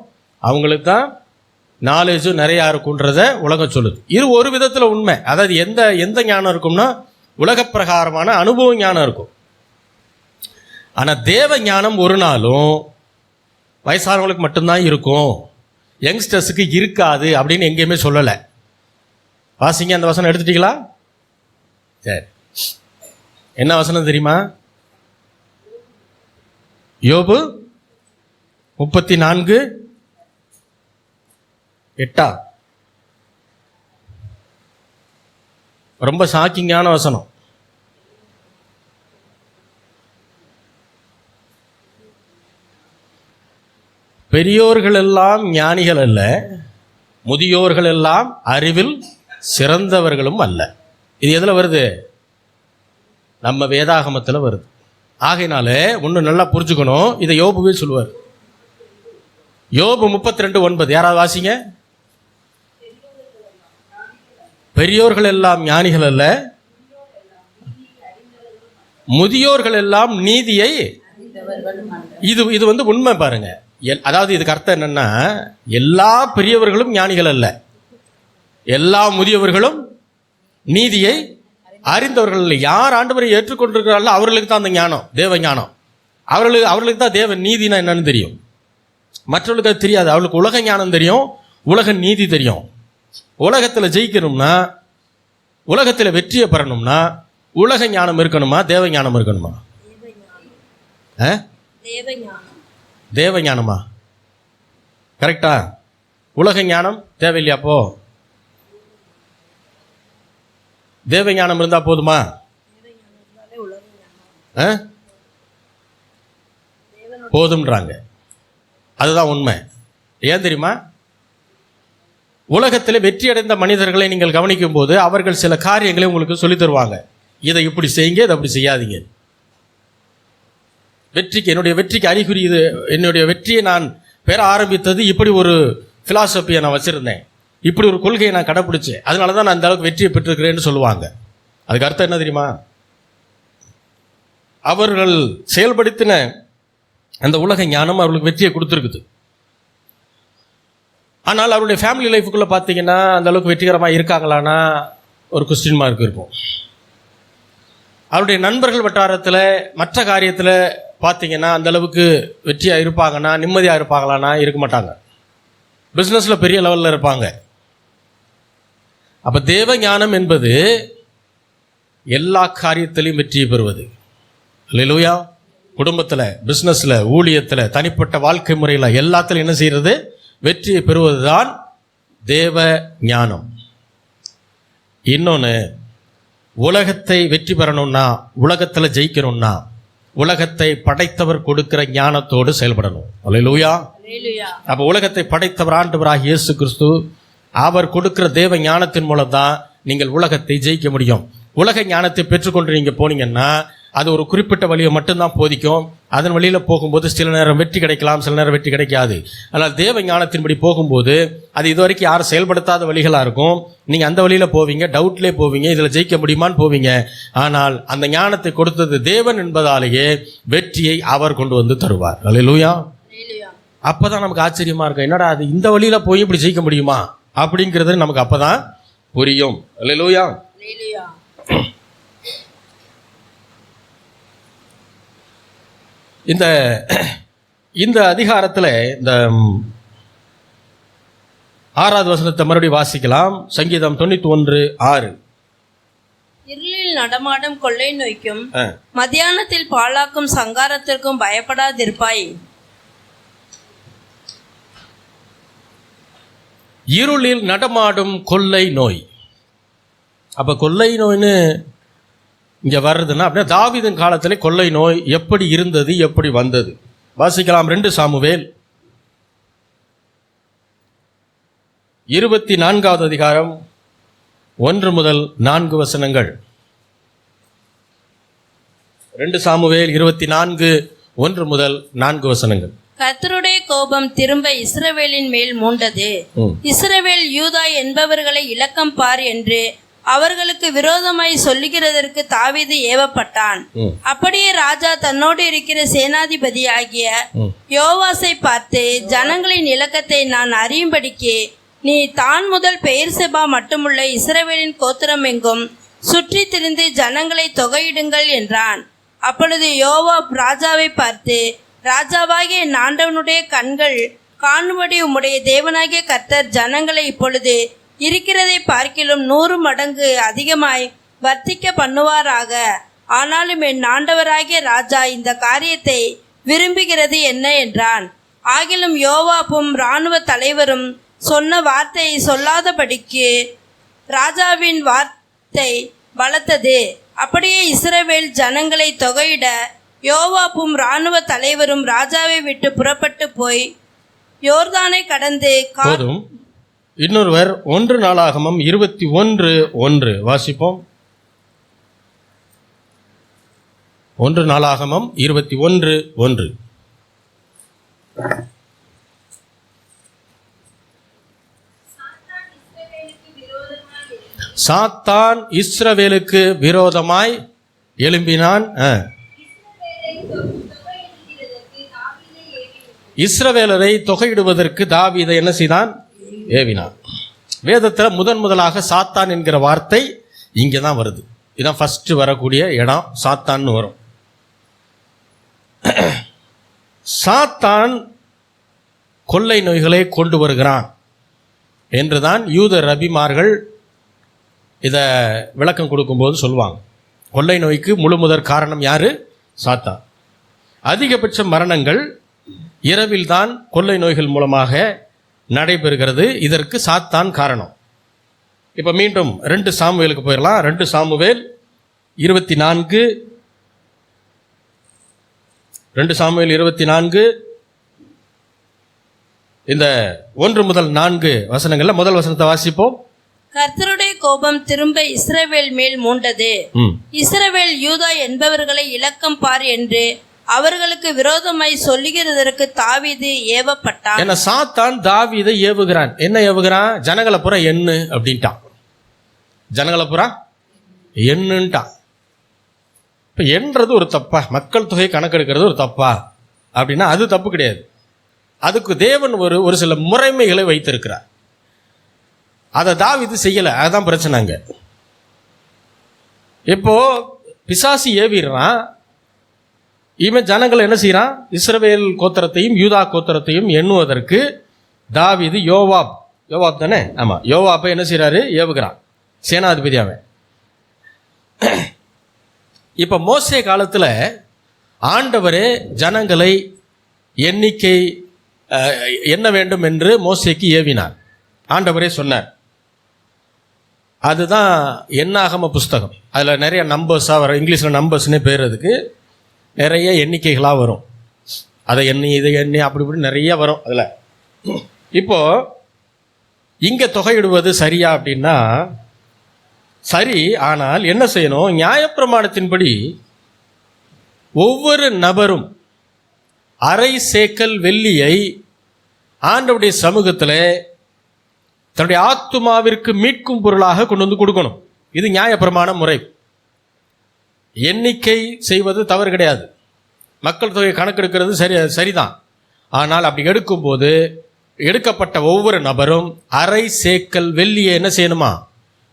அவங்களுக்கு தான் நாலேஜும் நிறையா இருக்குன்றத உலகம் சொல்லுது. இது ஒரு விதத்தில் உண்மை. அதாவது எந்த ஞானம் இருக்கும்னா உலக பிரகாரமான அனுபவ ஞானம் இருக்கும். ஆனால் தேவ ஞானம் ஒரு நாளும் வயசானவங்களுக்கு மட்டும்தான் இருக்கும், யங்ஸ்டர்ஸுக்கு இருக்காது அப்படின்னு எங்கேயுமே சொல்லலை. வாசிங்க, அந்த வசனம் எடுத்துட்டீங்களா? சரி, என்ன வசனம் தெரியுமா? யோபு 34:8. ரொம்ப ஷாக்கிங்கான வசனம். பெரியோர்கள் எல்லாம் ஞானிகள் அல்ல, முதியோர்கள் எல்லாம் அறிவில் சிறந்தவர்களும் அல்ல. இது எதில் வருது? நம்ம வேதாகமத்தில் வருது. ஆகையினால ஒன்று நல்லா புரிஞ்சுக்கணும். இதை யோபுவே சொல்லுவார். யோபு 32:9 யாராவது வாசிங்க. பெரியோர்கள் எல்லாம் ஞானிகள் அல்ல, முதியோர்கள் எல்லாம் நீதியை. இது உண்மை பாருங்க. அதாவது இதுக்கு அர்த்தம் என்னன்னா, எல்லா பெரியவர்களும் ஞானிகள் அல்ல, எல்லா முதியவர்களும் நீதியை அறிந்தவர்கள் இல்லை. யார் ஆண்டவரை ஏற்றுக்கொண்டிருக்கிறார்களோ அவர்களுக்கு தான் அந்த ஞானம், தேவ ஞானம். அவர்களுக்கு தான் தேவ நீதினா என்னன்னு தெரியும், மற்றவர்களுக்கு அது தெரியாது. அவர்களுக்கு உலக ஞானம் தெரியும், உலக நீதி தெரியும். உலகத்தில் ஜெயிக்கணும்னா, உலகத்தில் வெற்றியை பெறணும்னா உலக ஞானம் இருக்கணுமா, தேவ ஞானம் இருக்கணுமா? தேவ ஞானமா? கரெக்டா? உலக ஞானம் தேவையில்லையா? அப்போ தேவ ஞானம் இருந்தா போதுமா? போதும்ன்றாங்க. அதுதான் உண்மை. ஏன் தெரியுமா? உலகத்தில் வெற்றி அடைந்த மனிதர்களை நீங்கள் கவனிக்கும் போது அவர்கள் சில காரியங்களை உங்களுக்கு சொல்லித் தருவாங்க. இதை இப்படி செய்யுங்க, இதை அப்படி செய்யாதீங்க. என்னுடைய வெற்றிக்கு அறிகுறி இது. என்னுடைய வெற்றியை நான் பெற ஆரம்பித்தது இப்படி ஒரு ஃபிலாசபியை நான் வச்சுருந்தேன், இப்படி ஒரு கொள்கையை நான் கடைப்பிடிச்சேன், அதனால தான் நான் அந்த அளவுக்கு வெற்றியை பெற்றிருக்கிறேன்னு சொல்லுவாங்க. அதுக்கு அர்த்தம் என்ன தெரியுமா? அவர்கள் செயல்படுத்தின அந்த உலக ஞானம் அவர்களுக்கு வெற்றியை கொடுத்துருக்குது. ஆனால் அவருடைய ஃபேமிலி லைஃபுக்குள்ளே பார்த்தீங்கன்னா அந்த அளவுக்கு வெற்றிகரமாக இருக்காங்களான்னா ஒரு கொஸ்டின் மார்க் இருக்கும். அவருடைய நண்பர்கள் வட்டாரத்தில் மற்ற காரியத்தில் பார்த்தீங்கன்னா அந்த அளவுக்கு வெற்றியாக இருப்பாங்கன்னா, நிம்மதியாக இருப்பாங்களான்னா இருக்க மாட்டாங்க. பிஸ்னஸில் பெரிய லெவலில் இருப்பாங்க. அப்போ தேவ ஞானம் என்பது எல்லா காரியத்திலையும் வெற்றியை பெறுவது. அல்லேலூயா. குடும்பத்தில், பிஸ்னஸில், ஊழியத்தில், தனிப்பட்ட வாழ்க்கை முறையில் எல்லாத்திலும் என்ன செய்கிறது? வெற்றியை பெறுவது தான் தேவ ஞானம். இன்னொன்று, உலகத்தை வெற்றி பெறணும்னா, உலகத்தில் ஜெயிக்கணும்னா உலகத்தை படைத்தவர் கொடுக்கிற ஞானத்தோடு செயல்படணும். அல்லேலூயா. அப்போ உலகத்தை படைத்தவர் ஆண்டவராகிய இயேசு கிறிஸ்து, அவர் கொடுக்கிற தேவ ஞானத்தின் மூலம் தான் நீங்கள் உலகத்தை ஜெயிக்க முடியும். உலக ஞானத்தை பெற்றுக்கொண்டு நீங்கள் போனீங்கன்னா அது ஒரு குறிப்பிட்ட வழியை மட்டும்தான் போதிக்கும். அதன் வழியில் போகும்போது சில நேரம் வெற்றி கிடைக்கலாம், சில நேரம் வெற்றி கிடைக்காது. ஆனால் தேவ ஞானத்தின்படி போகும்போது அது இதுவரைக்கும் யாரும் செயல்படுத்தாத வழிகளாக இருக்கும். நீங்கள் அந்த வழியில் போவீங்க, டவுட்லேயே போவீங்க, இதில் ஜெயிக்க முடியுமான்னு போவீங்க. ஆனால் அந்த ஞானத்தை கொடுத்தது தேவன் என்பதாலேயே வெற்றியை அவர் கொண்டு வந்து தருவார். அல்லேலூயா. அப்போ தான் நமக்கு ஆச்சரியமாக இருக்கும், என்னடா அது இந்த வழியில் போய் இப்படி ஜெயிக்க முடியுமா அப்படிங்கிறது நமக்கு அப்போ தான் புரியும். அல்லேலூயா. இந்த அதிகாரத்தில் இந்த 6வது வசனத்தை மறுபடியும் வாசிக்கலாம். சங்கீதம் 91:6. இருளில் நடமாடும் கொள்ளை நோய்க்கும் மத்தியானத்தில் பாழாக்கும் சங்காரத்திற்கும் பயப்படாதிருப்பாய். இருளில் நடமாடும் கொள்ளை நோய். அப்போ கொள்ளை நோய்னு இங்கே வர்றதுன்னா அப்படின்னா தாவீதின் காலத்தில் கொள்ளை நோய் எப்படி இருந்தது, எப்படி வந்தது வாசிக்கலாம். 2 சாமுவேல் 24வது அதிகாரம் 1 முதல் 4 வசனங்கள். 2 சாமுவேல் 24 1 முதல் 4 வசனங்கள். கர்த்தருடைய கோபம் திரும்ப இஸ்ரவேலின் மேல் மூண்டது. இஸ்ரவேல் யூதா என்பவர்களை இலக்கம் பார் என்று அவர்களுக்கு விரோதமாய் சொல்லுகிறதற்கு தாவீது ஏவப்பட்டான். அப்படியே ராஜா தன்னோடு இருக்கிற சேனாதிபதி ஆகிய யோவாசை பார்த்து, ஜனங்களின் இலக்கத்தை நான் அறியும்படிக்கு நீ தான் முதல் பெயர்செபா மட்டுமுள்ள இஸ்ரவேலின் கோத்திரம் எங்கும் சுற்றி திரிந்து ஜனங்களை தொகையிடுங்கள் என்றான். அப்பொழுது யோவாப் ராஜாவை பார்த்து, ராஜாவாகிய என் ஆண்டவனுடைய கண்கள் காணும்படி உம்முடைய தேவனாகிய கர்த்தர் ஜனங்களை இப்பொழுது இருக்கிறதை பார்க்கிலும் 100 மடங்கு அதிகமாய் வர்த்திக்க பண்ணுவாராக. ஆனாலும் என் ஆண்டவராகிய ராஜா இந்த காரியத்தை விரும்புகிறது என்ன என்றான். ஆகிலும் யோவாப்பும் இராணுவ தலைவரும் சொன்ன வார்த்தையை சொல்லாதபடிக்கு ராஜாவின் வார்த்தை பலத்தது. அப்படியே இஸ்ரவேல் ஜனங்களை தொகையிட யோவாப்பும் இராணுவ தலைவரும் ராஜாவை விட்டு புறப்பட்டு போய் யோர்தானை கடந்து இன்னொருவர் 1 நாளாகமம் 21:1 வாசிப்போம். 1 நாளாகமம் 21:1. சாத்தான் இஸ்ரவேலுக்கு விரோதமாய் எழும்பினான். இஸ்ரவேலரை தொகையிடுவதற்கு தாவீதை என்ன செய்தான்? ஏவினான். வேதத்தில் முதலாக சாத்தான் என்கிற வார்த்தை இங்கே தான் வருது. இதுதான் ஃபர்ஸ்ட் வரக்கூடிய இடம், சாத்தான்னு வரும். சாத்தான் கொள்ளை நோய்களை கொண்டு வருகிறான் என்றுதான் யூத ரபிமார்கள் இதை விளக்கம் கொடுக்கும்போது சொல்லுவாங்க. கொள்ளை நோய்க்கு முழுமுதற் காரணம் யாரு? சாத்தான். அதிகபட்ச மரணங்கள் இரவில் தான் கொள்ளை நோய்கள் மூலமாக நடைபெறுகிறது. இதற்கு சாத்தான் காரணம். இப்போ மீண்டும் 2 சாமுவேலுக்கு போயிடலாம். 2 சாமுவேல் 24 2 சாமுவேல் 24 இந்த 1 முதல் 4 வசனங்கள்ல முதல் வசனத்தை வாசிப்போம். கர்த்தருடைய கோபம் திரும்ப இஸ்ரவேல் மேல் மூண்டது. இஸ்ரவேல் யூதா என்பவர்களை இலக்கம் பார் என்று அவர்களுக்கு விரோதமாய் சொல்லுகிறதற்கு தாவீது ஏவப்பட்டான். என்ன சாத்தான் தாவீதை ஏவுகிறான். என்ன ஏவுகிறான்? ஜனங்களை புற எண்ணு அப்படின்ட்டான். ஜனங்களை புற எண்ணுன்ட்டான். இப்போ எண்றது ஒரு தப்பா? மக்கள் தொகை கணக்கெடுக்கிறது ஒரு தப்பா அப்படின்னா அது தப்பு கிடையாது. அதுக்கு தேவன் ஒரு சில முறைமைகளை வைத்திருக்கிறார். அதை தாவீது செய்யலை. அதுதான் பிரச்சனைங்க. இப்போ பிசாசு ஏவிடுறான். இவன் ஜனங்களை என்ன செய்யறான்? இஸ்ரவேல் கோத்திரத்தையும் யூதா கோத்திரத்தையும் எண்ணுவதற்கு தாவீது யோவாப் தானே? ஆமா, யோவாப்பை என்ன செய்யறாரு? ஏவுகிறான். சேனாதிபதி அவன். இப்ப மோசே காலத்துல ஆண்டவரே ஜனங்களை எண்ணிக்கை எண்ண வேண்டும் என்று மோசேக்கு ஏவினார். ஆண்டவரே சொன்னார். அதுதான் எண்ணாகம புஸ்தகம். அதில் நிறைய நம்பர்ஸாக வரும். இங்கிலீஷில் நம்பர்ஸ்னே பேர். அதுக்கு நிறைய எண்ணிக்கைகளாக வரும். அதை எண்ணி இதை எண்ணி அப்படி இப்படி நிறைய வரும் அதில். இப்போது இங்கே தொகையிடுவது சரியா அப்படின்னா சரி. ஆனால் என்ன செய்யணும்? நியாயப்பிரமாணத்தின்படி ஒவ்வொரு நபரும் அரை சேக்கல் வெள்ளியை ஆண்டவருடைய சமூகத்தில் தன்னுடைய ஆத்துமாவிற்கு மீட்கும் பொருளாக கொண்டு வந்து கொடுக்கணும். இது நியாயப்பிரமாண முறை. எண்ணிக்கை செய்வது தவறு கிடையாது. மக்கள் தொகை கணக்கெடுக்கிறது சரிதான். ஆனால் அப்படி எடுக்கும்போது எடுக்கப்பட்ட ஒவ்வொரு நபரும் அரை சேக்கல் வெள்ளியை என்ன செய்யணுமா?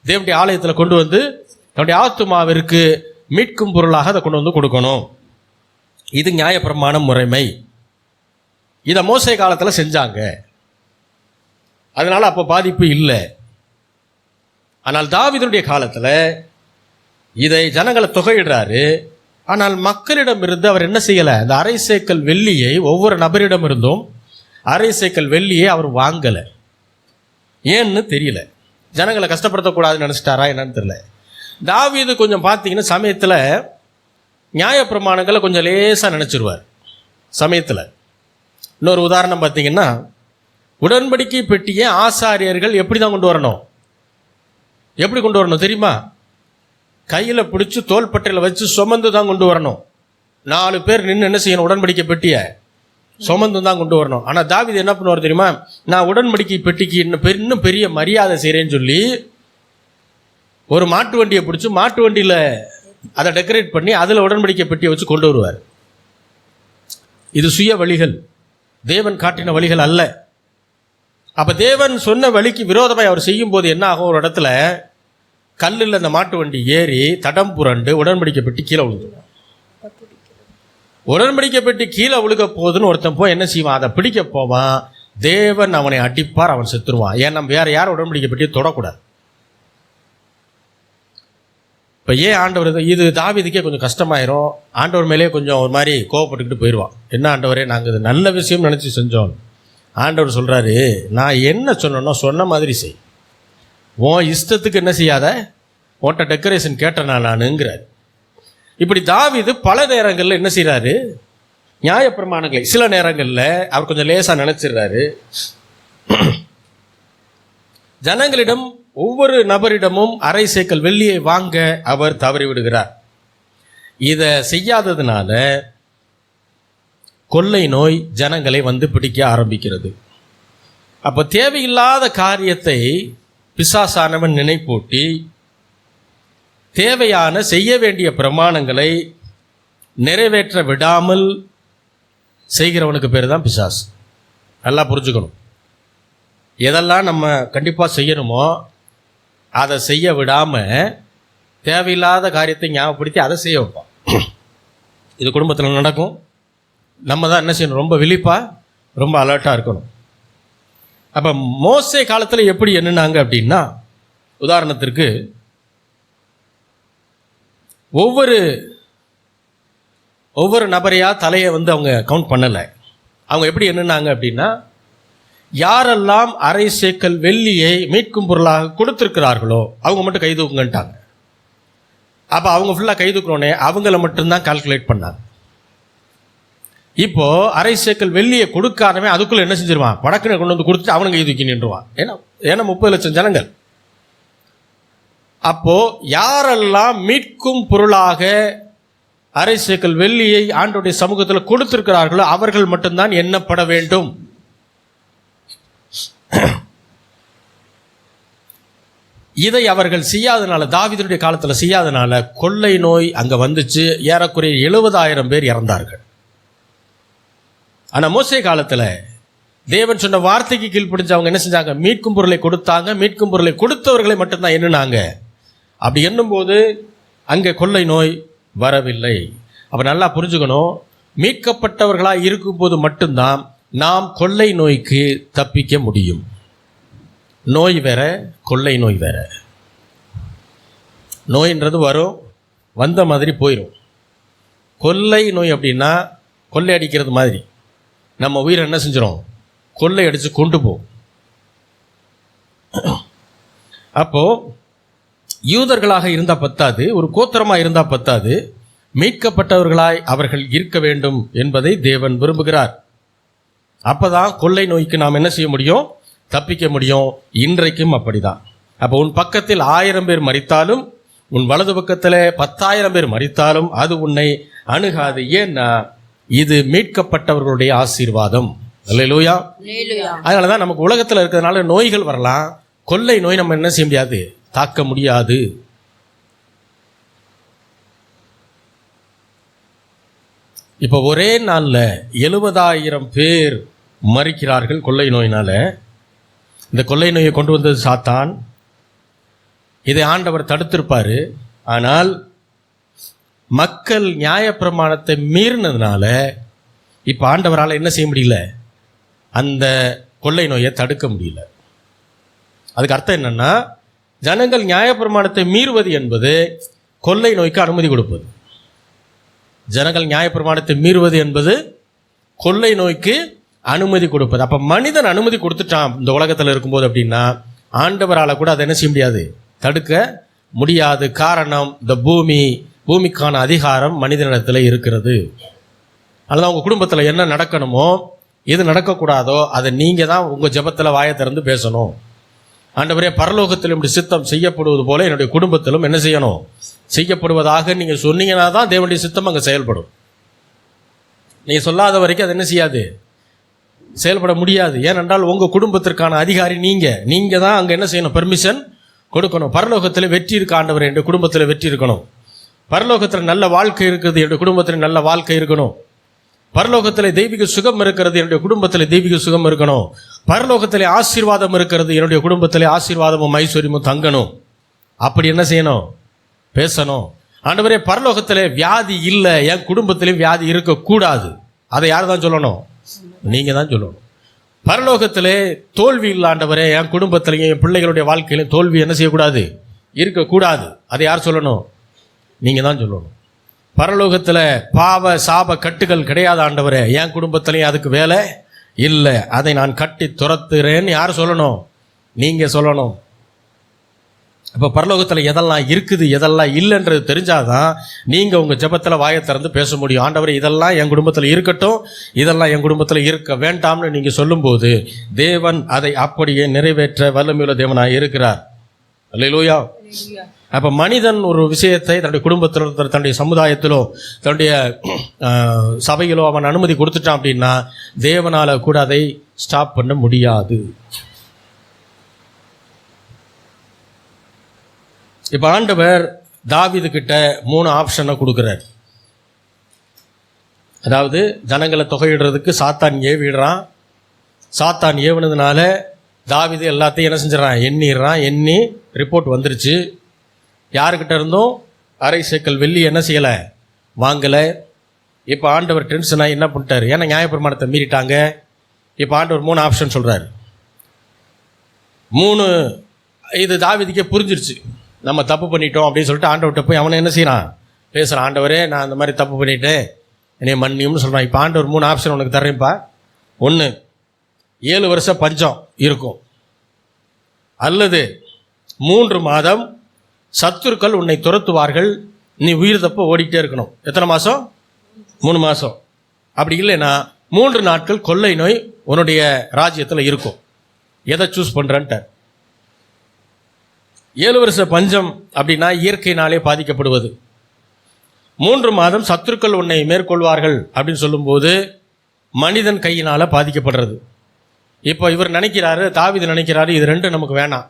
தேவனுடைய ஆலயத்தில் கொண்டு வந்து தன்னுடைய ஆத்துமாவிற்கு மீட்கும் பொருளாக அதை கொண்டு வந்து கொடுக்கணும். இது நியாயப்பிரமாண முறைமை. இதை மோசே காலத்தில் செஞ்சாங்க. அதனால அப்போ பாதிப்பு இல்லை. ஆனால் தாவீதுடைய காலத்தில் இதை ஜனங்களை தொகையிடுறாரு. ஆனால் மக்களிடமிருந்து அவர் என்ன செய்யலை? அந்த அரை சேக்கல் வெள்ளியை ஒவ்வொரு நபரிடம் இருந்தும் அரை சேக்கல் வெள்ளியை அவர் வாங்கலை. ஏன்னு தெரியல. ஜனங்களை கஷ்டப்படுத்தக்கூடாதுன்னு நினச்சிட்டாரா என்னன்னு தெரியல. தாவீது கொஞ்சம் பார்த்தீங்கன்னா சமயத்தில் நியாயப்பிரமாணங்களை கொஞ்சம் லேசாக நினச்சிருவார் சமயத்தில். இன்னொரு உதாரணம் பார்த்தீங்கன்னா, உடன்படிக்கை பெட்டியை ஆசாரியர்கள் எப்படி தான் கொண்டு வரணும்? எப்படி கொண்டு வரணும் தெரியுமா? கையில் பிடிச்சி தோள்பட்டையில் வச்சு சுமந்து தான் கொண்டு வரணும். 4 பேர் நின்று என்ன செய்யணும்? உடன்படிக்கை பெட்டியை சுமந்து தான் கொண்டு வரணும். ஆனால் தாவீது என்ன பண்ணுவார் தெரியுமா? நான் உடன்படிக்கை பெட்டிக்கு இன்னும் பெரிய மரியாதை செய்கிறேன்னு சொல்லி ஒரு மாட்டு வண்டியை பிடிச்சி மாட்டு வண்டியில் அதை டெக்கரேட் பண்ணி அதில் உடன்படிக்கை பெட்டியை வச்சு கொண்டு வருவார். இது சுய வழிகள், தேவன் காட்டின வழிகள் அல்ல. அப்போ தேவன் சொன்ன வழிக்கு விரோதமாக அவர் செய்யும் போது என்ன ஆகும்? ஒரு இடத்துல கல்லில் அந்த மாட்டு வண்டி ஏறி தடம் புரண்டு உடன்படிக்கை பெட்டி கீழே விழுந்துடும். உடன்படிக்கை பெட்டி கீழே விழுக போகுதுன்னு ஒருத்தன் போய் என்ன செய்வான்? அதை பிடிக்க போவான். தேவன் அவனை அடிப்பார், அவன் செத்துருவான். ஏன் நம்ம வேற யாரும் உடன்படிக்கை பெட்டியை தொடக்கூடாது. இப்போ ஏன் ஆண்டவர் இது தாவீதுக்கே கொஞ்சம் கஷ்டமாயிரும். ஆண்டவர் மேலே கொஞ்சம் ஒரு மாதிரி கோவப்பட்டுக்கிட்டு போயிடுவான். என்ன ஆண்டவரே, நாங்கள் இது நல்ல விஷயம் நினச்சி செஞ்சோம். ஆண்டவர் சொல்கிறாரு, நான் என்ன சொன்னனோ சொன்ன மாதிரி செய். உன் இஷ்டத்துக்கு என்ன செய்யாத, உன்ட்ட டெக்கரேஷன் கேட்டேன் நானுங்கிறார். இப்படி தாவீது பல நேரங்களில் என்ன செய்கிறாரு? நியாயப்பிரமாணங்களை சில நேரங்களில் அவர் கொஞ்சம் லேசாக நினச்சிடுறாரு. ஜனங்களிடம் ஒவ்வொரு நபரிடமும் அரை சேக்கல் வெள்ளியை வாங்க அவர் தவறி விடுகிறார். இதை செய்யாததுனால கொள்ளை நோய் ஜனங்களை வந்து பிடிக்க ஆரம்பிக்கிறது. அப்போ தேவையில்லாத காரியத்தை பிசாசானவன் நினைப்பூட்டி தேவையான செய்ய வேண்டிய பிரமாணங்களை நிறைவேற்ற விடாமல் செய்கிறவனுக்கு பேர் தான் பிசாசு. நல்லா புரிஞ்சுக்கணும். எதெல்லாம் நம்ம கண்டிப்பாக செய்யணுமோ அதை செய்ய விடாமல் தேவையில்லாத காரியத்தை ஞாபகப்படுத்தி அதை செய்ய வைப்பான். இது குடும்பத்தில் நடக்கும். நம்ம தான் என்ன செய்யணும்? ரொம்ப விழிப்பாக, ரொம்ப அலர்ட்டாக இருக்கணும். அப்போ மோசே காலத்தில் எப்படி எண்ணினாங்க அப்படின்னா, உதாரணத்திற்கு ஒவ்வொரு நபரையாக தலையை வந்து அவங்க கவுண்ட் பண்ணலை. அவங்க எப்படி எண்ணினாங்க அப்படின்னா, யாரெல்லாம் அரை சேக்கல் வெள்ளியை மீட்கும் பொருளாக கொடுத்துருக்கிறார்களோ அவங்க மட்டும் கை தூக்குங்கன்ட்டாங்க. அப்போ அவங்க ஃபுல்லாக கை தூக்குறோன்னே அவங்கள மட்டும்தான் கால்குலேட் பண்ணாங்க. இப்போ அரை சேக்கல் வெள்ளியை கொடுக்காதவன் அதுக்குள்ள என்ன செஞ்சிருவான், படக்குன்னு கொண்டு வந்து கொடுத்துட்டு அவனுங்க தூக்கி நின்றுவான். ஏன்னா 30 லட்சம் ஜனங்கள். அப்போ யாரெல்லாம் மீட்கும் பொருளாக அரை சேக்கல் வெள்ளியை ஆண்டவருடைய சமூகத்தில் கொடுத்திருக்கிறார்களோ அவர்கள் மட்டும்தான் எண்ணப்பட வேண்டும். இதை அவர்கள் செய்யாதனால, தாவீதுடைய காலத்தில் செய்யாதனால கொள்ளை நோய் அங்க வந்துச்சு. ஏறக்குறைய 70,000 பேர் இறந்தார்கள். ஆனா மோசே காலத்துல தேவன் சொன்ன வார்த்தைக்கு கீழ்ப்படிஞ்சு அவங்க என்ன செஞ்சாங்க, மீட்கும் பொருளை கொடுத்தாங்க. மீட்கும் பொருளை கொடுத்தவர்களை மட்டும்தான் எண்ணுனாங்க. அப்படி எண்ணும்போது அங்கே கொள்ளை நோய் வரவில்லை. அப்ப நல்லா புரிஞ்சுக்கணும், மீட்கப்பட்டவர்களாக இருக்கும்போது மட்டும்தான் நாம் கொள்ளை நோய்க்கு தப்பிக்க முடியும். நோய் வேற, கொள்ளை நோய் வேற. நோயின்றது வரும், வந்த மாதிரி போயிடும். கொள்ளை நோய் அப்படின்னா கொள்ளை அடிக்கிறது மாதிரி நம்ம உயிரை என்ன செஞ்சிடும், கொள்ளை அடித்து கொண்டு போகும். அப்போ யூதர்களாக இருந்தால் பத்தாது, ஒரு கோத்திரமாக இருந்தால் பத்தாது, மீட்கப்பட்டவர்களாய் அவர்கள் இருக்க வேண்டும் என்பதை தேவன் விரும்புகிறார். அப்பதான் கொள்ளை நோய்க்கு நாம் என்ன செய்ய முடியும், தப்பிக்க முடியும். இன்றைக்கும் அப்படிதான். அப்போ உன் பக்கத்தில் 1000 பேர் மரித்தாலும், உன் வலது பக்கத்தில் 10,000 பேர் மரித்தாலும் அது உன்னை அணுகாது. ஏன்னா இது மீட்கப்பட்டவர்களுடைய ஆசீர்வாதம். அல்லேலூயா. அதனாலதான் நமக்கு உலகத்தில் இருக்கிறதுனால நோய்கள் வரலாம், கொள்ளை நோய் நம்ம என்ன செய்ய முடியாது, தாக்க முடியாது. இப்போ ஒரே நாளில் 70,000 பேர் மரிக்கிறார்கள் கொள்ளை நோயினால. இந்த கொள்ளை நோயை கொண்டு வந்தது சாத்தான். இதை ஆண்டவர் தடுத்திருப்பாரு. ஆனால் மக்கள் நியாயப்பிரமாணத்தை மீறினதுனால இப்போ ஆண்டவரால் என்ன செய்ய முடியல, அந்த கொள்ளை நோயை தடுக்க முடியல. அதுக்கு அர்த்தம் என்னன்னா, ஜனங்கள் நியாயப்பிரமாணத்தை மீறுவது என்பது கொள்ளை நோய்க்கு அனுமதி கொடுப்பது. ஜனங்கள் நியாயப்பிரமாணத்தை மீறுவது என்பது கொள்ளை நோய்க்கு அனுமதி கொடுப்பது. அப்போ மனிதன் அனுமதி கொடுத்துட்டான் இந்த உலகத்தில் இருக்கும்போது அப்படின்னா, ஆண்டவரால் கூட அதை என்ன செய்ய முடியாது, தடுக்க முடியாது. காரணம், இந்த பூமிக்கான அதிகாரம் மனிதனிடத்தில் இருக்கிறது. அதனால் உங்கள் குடும்பத்தில் என்ன நடக்கணுமோ, எது நடக்கக்கூடாதோ அதை நீங்கள் தான் உங்கள் ஜெபத்தில் வாயை திறந்து பேசணும். ஆண்டவரே, பரலோகத்தில் இப்படி சித்தம் செய்யப்படுவது போல என்னுடைய குடும்பத்திலும் என்ன செய்யணும், செய்யப்படுவதாக நீங்கள் சொன்னீங்கன்னா தான் தேவனுடைய சித்தம் அங்கே செயல்படும். நீங்கள் சொல்லாத வரைக்கும் அது என்ன செய்யாது, செயல்பட முடியாது. ஏனென்றால் உங்கள் குடும்பத்திற்கான அதிகாரி நீங்கள் தான் அங்கே என்ன செய்யணும், பெர்மிஷன் கொடுக்கணும். பரலோகத்தில் வெற்றி இருக்க ஆண்டவர், என்னுடைய குடும்பத்தில் வெற்றி இருக்கணும். பரலோகத்தில் நல்ல வாழ்க்கை இருக்கிறது, என்னுடைய குடும்பத்தில் நல்ல வாழ்க்கை இருக்கணும். பரலோகத்தில் தெய்வீக சுகம் இருக்கிறது, என்னுடைய குடும்பத்தில் தெய்வீக சுகம் இருக்கணும். பரலோகத்தில் ஆசீர்வாதம் இருக்கிறது, என்னுடைய குடும்பத்தில் ஆசீர்வாதமும் ஐஸ்வர்யமும் தங்கணும். அப்படி என்ன செய்யணும், பேசணும். ஆண்டவரே, பரலோகத்தில் வியாதி இல்லை, என் குடும்பத்திலையும் வியாதி இருக்கக்கூடாது. அதை யார் தான் சொல்லணும், நீங்கள் தான் சொல்லணும். பரலோகத்திலே தோல்வி இல்லை ஆண்டவரே, என் குடும்பத்திலையும் என் பிள்ளைகளுடைய வாழ்க்கையிலையும் தோல்வி என்ன செய்யக்கூடாது, இருக்கக்கூடாது. அதை யார் சொல்லணும், நீங்கள் தான் சொல்லணும். பரலோகத்தில் பாவ சாப கட்டுகள் கிடையாது ஆண்டவரே, என் குடும்பத்திலையும் அதுக்கு வேலை இல்லை, அதை நான் கட்டி துரத்துறேன்னு யார் சொல்லணும், நீங்கள் சொல்லணும். இப்போ பரலோகத்தில் எதெல்லாம் இருக்குது எதெல்லாம் இல்லைன்றது தெரிஞ்சாதான் நீங்கள் உங்கள் ஜெபத்தில் வாயை திறந்து பேச முடியும். ஆண்டவரே, இதெல்லாம் என் குடும்பத்தில் இருக்கட்டும், இதெல்லாம் என் குடும்பத்தில் இருக்க வேண்டாம்னு நீங்கள் சொல்லும்போது தேவன் அதை அப்படியே நிறைவேற்ற வல்லமையுள்ள தேவனாக இருக்கிறார். அல்லேலூயா. அப்போ மனிதன் ஒரு விஷயத்தை தன்னுடைய குடும்பத்திலோ, தன்னுடைய சமுதாயத்திலோ, தன்னுடைய சபையிலோ அவன் அனுமதி கொடுத்துட்டான் அப்படின்னா தேவனால் கூட அதை ஸ்டாப் பண்ண முடியாது. இப்போ ஆண்டவர் தாவீது கிட்ட 3 ஆப்ஷனை கொடுக்குறார். அதாவது ஜனங்களை தொகையிடுறதுக்கு சாத்தான் ஏவிடுறான். சாத்தான் ஏவினதுனால தாவீது எல்லாத்தையும் என்ன செஞ்சிடறான், எண்ணி ரிப்போர்ட் வந்துருச்சு. யாருக்கிட்ட இருந்தும் அரை சேக்கல் வெள்ளி என்ன செய்யலை, வாங்கலை. இப்போ ஆண்டவர் டென்ஷனாக என்ன பண்ணிட்டார், ஏன்னா நியாயப்பிரமாணத்தை மீறிட்டாங்க. இப்போ ஆண்டவர் 3 ஆப்ஷன் சொல்கிறார். 3 இது தாவீதுக்கே புரிஞ்சிருச்சு, நம்ம தப்பு பண்ணிட்டோம் அப்படின்னு சொல்லிட்டு ஆண்டவர்கிட்ட போய் அவனை என்ன செய்யறான், பேசுகிறான். ஆண்டவரே, நான் அந்த மாதிரி தப்பு பண்ணிட்டேன், என்னை மன்னியும்னு சொல்கிறான். இப்போ ஆண்டவர் 3 ஆப்ஷன் உனக்கு தர்றேன்ப்பா. 1, 7 வருஷம் பஞ்சம் இருக்கும், அல்லது 3 மாதம் சத்துருக்கள் உன்னை துரத்துவார்கள், நீ உயிர் தப்ப ஓடிக்கிட்டே இருக்கணும். எத்தனை மாதம், 3 மாதம். அப்படி இல்லைன்னா 3 நாட்கள் கொள்ளை நோய் உன்னுடைய ராஜ்யத்தில் இருக்கும். எதை சூஸ் பண்ணுறன்ட்டார். 7 வருஷ பஞ்சம் அப்படின்னா இயற்கையினாலே பாதிக்கப்படுவது. 3 மாதம் சத்துருக்கள் உன்னை மேற்கொள்வார்கள் அப்படின்னு சொல்லும்போது மனிதன் கையினால் பாதிக்கப்படுறது. இப்போ இவர் நினைக்கிறாரு, தாவீது நினைக்கிறாரு, இது 2 நமக்கு வேணாம்.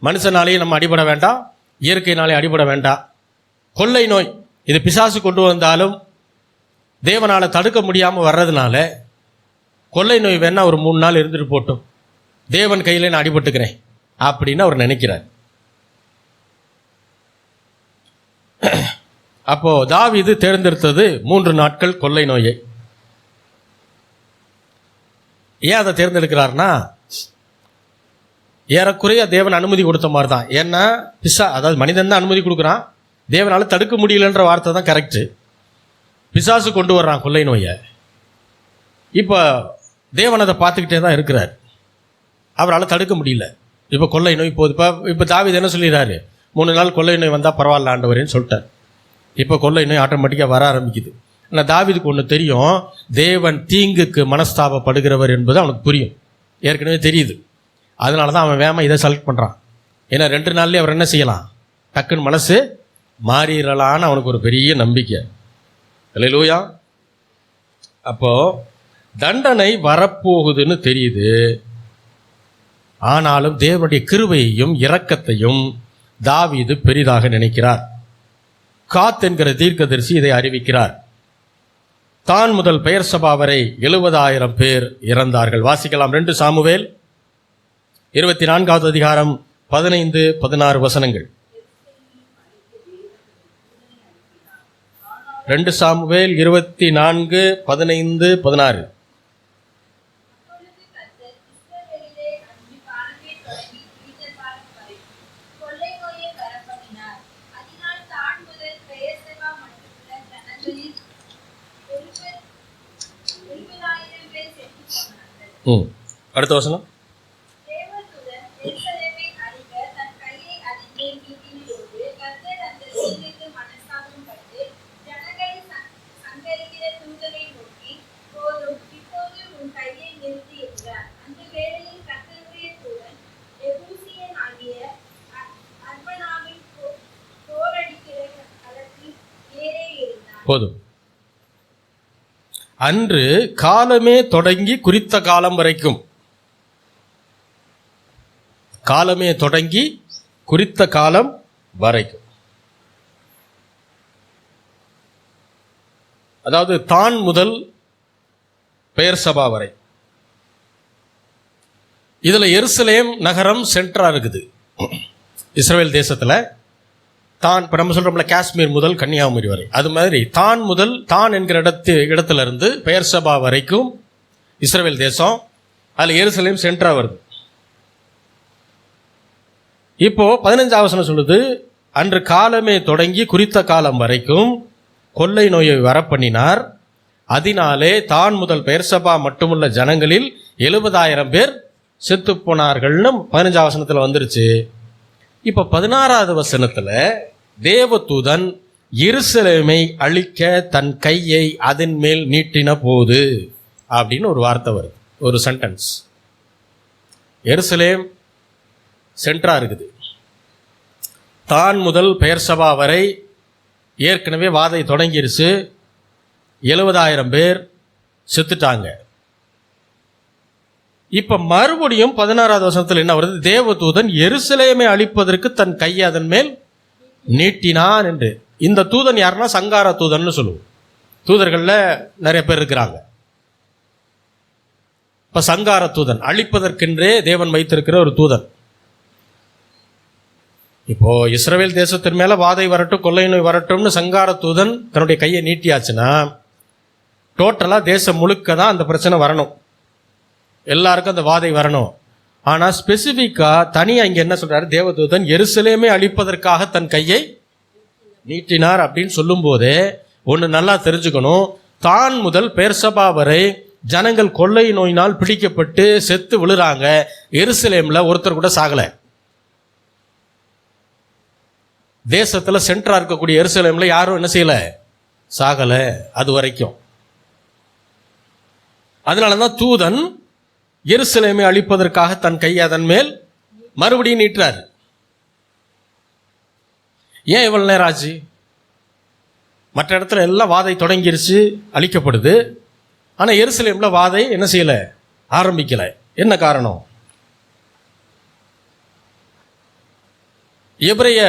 மனுஷனாலேயே நம்ம அடிபட வேண்டாம், இயற்கையினாலே அடிபட வேண்டாம். கொள்ளை நோய் இது பிசாசு கொண்டு வந்தாலும் தேவனால் தடுக்க முடியாமல் வர்றதுனால கொள்ளை நோய் வேணா ஒரு 3 நாள் இருந்துட்டு போட்டும், தேவன் கையில் நான் அடிபட்டுக்கிறேன் அப்படின்னு அவர் நினைக்கிறார். அப்போ தாவீது தேர்ந்தெடுத்தது 3 நாட்கள் கொள்ளை நோயை. ஏன் அதை தேர்ந்தெடுக்கிறார்னா, ஏறக்குறைய தேவன் அனுமதி கொடுத்த மாதிரி தான். ஏன்னா அதாவது மனிதன் தான் அனுமதி கொடுக்குறான், தேவனால் தடுக்க முடியலன்ற வார்த்தை தான் கரெக்டு. பிசாசு கொண்டு வர்றான் கொள்ளை நோயை. இப்போ தேவன் அதை பார்த்துக்கிட்டே தான் இருக்கிறார், அவரால் தடுக்க முடியல. இப்போ கொள்ளை நோய் போகுது. இப்போ தாவீது என்ன சொல்லிடுறாரு, 3 நாள் கொள்ளை நோய் வந்தால் பரவாயில்ல ஆண்டவரேன்னு சொல்லிட்டார். இப்போ கொள்ளை நோய் ஆட்டோமேட்டிக்காக வர ஆரம்பிக்குது. ஆனால் தாவீதுக்கு ஒன்று தெரியும், தேவன் தீங்குக்கு மனஸ்தாபப்படுகிறவர் என்பது அவனுக்கு புரியும், ஏற்கனவே தெரியுது. அதனால தான் அவன் வேகமாக இதை செலக்ட் பண்ணுறான். ஏன்னா 2 நாள்லேயே அவர் என்ன செய்யலாம், டக்குன்னு மனசு மாறிடலான்னு அவனுக்கு ஒரு பெரிய நம்பிக்கை. அல்லேலூயா. அப்போது தண்டனை வரப்போகுதுன்னு தெரியுது, ஆனாலும் தேவனுடைய கிருபையையும் இரக்கத்தையும் தாவீது பெரிதாக நினைக்கிறார். காத் என்கிற தீர்க்கதரிசி இதை அறிவிக்கிறார். தான் முதல் பெயர்சபா வரை 70,000 பேர் இறந்தார்கள். வாசிக்கலாம் 2 சாமுவேல் 24வது அதிகாரம் 15-16 வசனங்கள். 2 சாமுவேல் 24:15-16. அடுத்த வசனம். போதும். அன்று காலமே தொடங்கி குறித்த காலம் வரைக்கும், காலமே தொடங்கி குறித்த காலம் வரைக்கும், அதாவது தான் முதல் பெயர்சபா வரை. இதுல எருசலேம் நகரம் சென்டரா இருக்குது இஸ்ரவேல் தேசத்துல. தான் இப்போ நம்ம சொல்கிறோம்ல, காஷ்மீர் முதல் கன்னியாகுமரி வரை, அது மாதிரி தான் முதல் தான் என்கிற இடத்துல இருந்து பெயர்சபா வரைக்கும் இஸ்ரவேல் தேசம், அதில் எருசலேம் சென்டராக வருது. இப்போ 15வது வசனம் சொல்லுது, அன்று காலமே தொடங்கி குறித்த காலம் வரைக்கும் கொள்ளை நோயை வரப்பண்ணினார், அதனாலே தான் முதல் பெயர்சபா மட்டுமுள்ள ஜனங்களில் 70,000 பேர் செத்து போனார்கள்னு 15வது வசனத்தில் வந்துருச்சு. இப்போ 16வது வசனத்தில் தேவதூதன் எருசலேமை அழிக்க தன் கையை அதன் மேல் நீட்டின போது அப்படின்னு ஒரு வார்த்தை வருது, ஒரு சென்டென்ஸ். எருசலேம் சென்டரா இருக்குது. தான் முதல் பெயர்சபா வரை ஏற்கனவே வாதை தொடங்கிருச்சு, 70,000 பேர் செத்துட்டாங்க. இப்ப மறுபடியும் 16வது வசனத்தில் என்ன வருது, தேவதூதன் எருசலேமை அழிப்பதற்கு தன் கையை அதன் மேல் நீட்டினான் என்று. இந்த தூதன் யாருன்னா சங்கார தூதன் சொல்லுவோம். தூதர்கள்ல நிறைய பேர் இருக்கிறாங்க. இப்ப சங்கார தூதன் அழிப்பதற்கென்றே தேவன் வைத்திருக்கிற ஒரு தூதன். இப்போ இஸ்ரவேல் தேசத்தின் மேல வாதை வரட்டும், கொள்ளை நோய் வரட்டும்னு சங்கார தூதன் தன்னுடைய கையை நீட்டியாச்சுன்னா டோட்டலா தேசம் முழுக்க தான் அந்த பிரச்சனை வரணும், எல்லாருக்கும் அந்த வாதை வரணும். ஆனா ஸ்பெசிபிக்கா தனியா இங்க என்ன சொல்றாரு, தேவதூதன் எருசலேமே அழிப்பதற்காக தன் கையை நீட்டினார் அப்படின்னு சொல்லும் போதே ஒண்ணு நல்லா தெரிஞ்சுக்கணும், தான் முதல் பெயர்சபா வரை ஜனங்கள் கொள்ளை நோயினால் பிடிக்கப்பட்டு செத்து விழுறாங்க. எருசலேம்ல ஒருத்தர் கூட சாகல. தேசத்துல சென்டரா இருக்கக்கூடிய எருசலேம்ல யாரும் என்ன செய்யல, சாகல. அது வரைக்கும் அதனால தான் தூதன் எருசலேமை அழிப்பதற்காக தன் கையை அதன் மேல் மறுபடியும் நீட்டுறார். ஏன் இவ்வளவு நேரம் ஆச்சு? மற்ற இடத்துல எல்லாம் வாதை தொடங்கிருச்சு, அழிக்கப்படுது. ஆனால் எருசலேம்ல வாதை என்ன செய்யலை, ஆரம்பிக்கலை. என்ன காரணம்? எபிரேய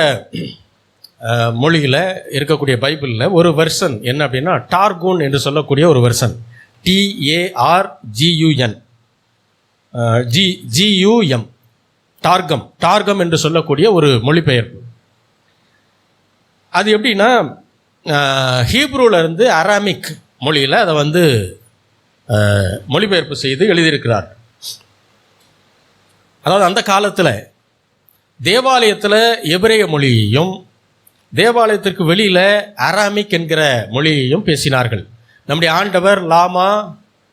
மொழியில் இருக்கக்கூடிய பைபிளில் ஒரு வெர்சன் என்ன அப்படின்னா டார்கூன் என்று சொல்லக்கூடிய ஒரு வெர்சன், TARGUN GUM, டார்கம் என்று சொல்லக்கூடிய ஒரு மொழிபெயர்ப்பு. அது எப்படின்னா ஹீப்ரூல இருந்து அராமிக் மொழியில் அதை வந்து மொழிபெயர்ப்பு செய்து எழுதியிருக்கிறார். அதாவது அந்த காலத்தில் தேவாலயத்தில் எபிரேய மொழியையும் தேவாலயத்திற்கு வெளியில் அராமிக் என்கிற மொழியையும் பேசினார்கள். நம்முடைய ஆண்டவர் லாமா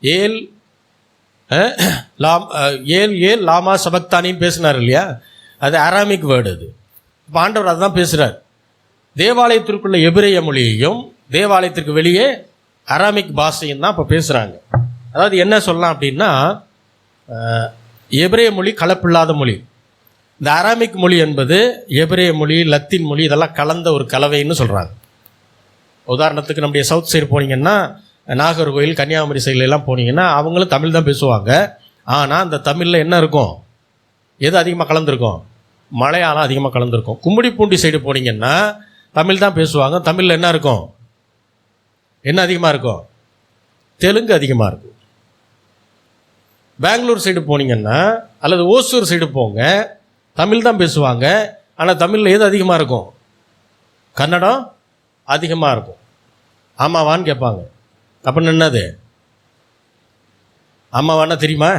ஏல் லாமா சபக்தானின்னு பேசினார் இல்லையா, அது அராமிக் வேர்டு. அது இப்போ ஆண்டவர் அதுதான் பேசுகிறார். தேவாலயத்திற்குள்ள எபிரேய மொழியையும் தேவாலயத்திற்கு வெளியே அராமிக் பாஷையும் தான் இப்போ பேசுகிறாங்க. அதாவது என்ன சொல்லலாம் அப்படின்னா, எபிரேய மொழி கலப்பில்லாத மொழி. இந்த அராமிக் மொழி என்பது எபிரேய மொழி, லத்தீன் மொழி இதெல்லாம் கலந்த ஒரு கலவைன்னு சொல்கிறாங்க. உதாரணத்துக்கு நம்முடைய சவுத் சைடு போனீங்கன்னா, நாகர்கோயில், கன்னியாகுமரி சைட்லாம் போனீங்கன்னா அவங்களும் தமிழ் தான் பேசுவாங்க. ஆனால் அந்த தமிழில் என்ன இருக்கும், எது அதிகமாக கலந்துருக்கும்? மலையாளம் அதிகமாக கலந்துருக்கும். கும்மிடிப்பூண்டி சைடு போனீங்கன்னா தமிழ் தான் பேசுவாங்க. தமிழில் என்ன இருக்கும், என்ன அதிகமாக இருக்கும்? தெலுங்கு அதிகமாக இருக்கும். பெங்களூர் சைடு போனீங்கன்னா அல்லது ஓசூர் சைடு போங்க, தமிழ் தான் பேசுவாங்க. ஆனால் தமிழில் எது அதிகமாக இருக்கும்? கன்னடம் அதிகமாக இருக்கும். ஆமாவான்னு கேட்பாங்க. அப்படின்னு என்னது ஆமாவான்னா தெரியுமா?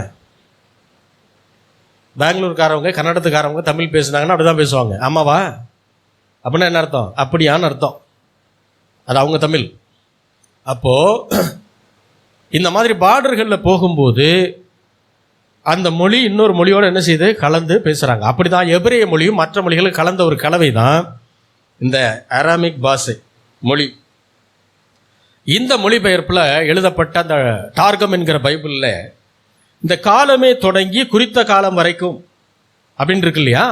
பெங்களூர்காரவங்க கன்னடத்துக்காரவங்க தமிழ் பேசுனாங்கன்னா அப்படி தான் பேசுவாங்க. ஆமாவா அப்படின்னா என்ன அர்த்தம்? அப்படியான்னு அர்த்தம். அது அவங்க தமிழ். அப்போது இந்த மாதிரி பார்டர்களில் போகும்போது அந்த மொழி இன்னொரு மொழியோடு என்ன செய்யுது, கலந்து பேசுகிறாங்க. அப்படி தான் எபிரேய மொழியும் மற்ற மொழிகளும் கலந்த ஒரு கலவை தான் இந்த அராமிக் பாஷை மொழி. இந்த மொழிபெயர்ப்பில் எழுதப்பட்ட அந்த டார்கம் என்கிற பைபிளில் இந்த காலமே தொடங்கி குறித்த காலம் வரைக்கும் அப்படின்னு இருக்கு இல்லையா,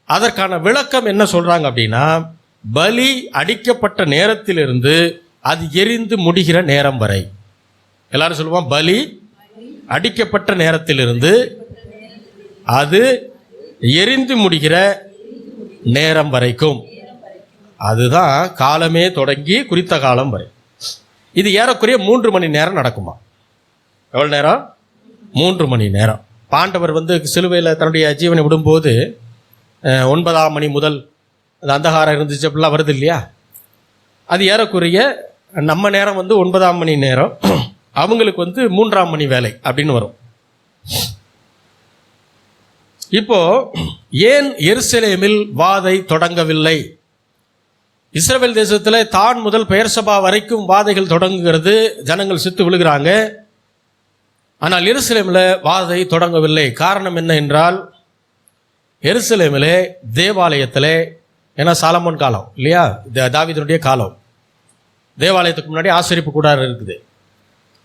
அதற்கான விளக்கம் என்ன சொல்கிறாங்க அப்படின்னா, பலி அடிக்கப்பட்ட நேரத்திலிருந்து அது எரிந்து முடிகிற நேரம் வரை. எல்லாரும் சொல்லுவோம், பலி அடிக்கப்பட்ட நேரத்திலிருந்து அது எரிந்து முடிகிற நேரம் வரைக்கும். அதுதான் காலமே தொடங்கி குறித்த காலம் வரை. இது ஏறக்குறைய 3 மணி நேரம் நடக்குமா? எவ்வளோ நேரம்? 3 மணி நேரம். பாண்டவர் வந்து சிலுவையில் தன்னுடைய ஜீவனை விடும்போது 9ஆம் மணி முதல் அந்த அந்தகாரம் இருந்துச்சு அப்படிலாம் வருது இல்லையா, அது ஏறக்குறைய நம்ம நேரம் வந்து 9ஆம் மணி நேரம், அவங்களுக்கு வந்து 3ஆம் மணி வேலை அப்படின்னு வரும். இப்போ ஏன் எருசலேமில் வாதை தொடங்கவில்லை? இஸ்ரவேல் தேசத்தில் தான் முதல் பெயர்சபா வரைக்கும் வாதைகள் தொடங்குகிறது, ஜனங்கள் செத்து விழுகிறாங்க. ஆனால் எருசலேமில் வாதை தொடங்கவில்லை. காரணம் என்ன என்றால், எருசலேமிலே தேவாலயத்தில், ஏன்னா சாலமோன் காலம் இல்லையா, தாவீதுடைய காலம், தேவாலயத்துக்கு முன்னாடி ஆசரிப்பு கூடாரம் இருக்குது,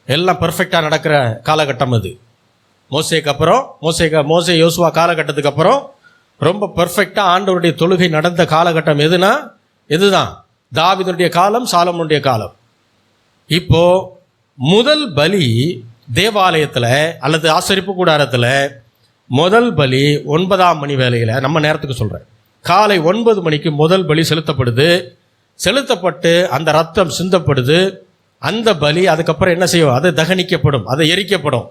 எல்லாம் பெர்ஃபெக்டாக நடக்கிற காலகட்டம் அது. மோசேக்கு அப்புறம் மோசே யோசுவா காலகட்டத்துக்கு அப்புறம் ரொம்ப பெர்ஃபெக்டாக ஆண்டவருடைய தொழுகை நடந்த காலகட்டம் எதுனா இதுதான் தாவீதுடைய காலம், சாலமோனுடைய காலம். இப்போ முதல் பலி தேவாலயத்தில் அல்லது ஆசரிப்பு கூடாரத்தில் முதல் பலி 9ஆம் மணி வேலையில், நம்ம நேரத்துக்கு சொல்கிறேன், காலை 9 மணிக்கு முதல் பலி செலுத்தப்பட்டு அந்த ரத்தம் சிந்தப்படுது. அந்த பலி அதுக்கப்புறம் என்ன செய்யும், அது தகனிக்கப்படும், அது எரிக்கப்படும்.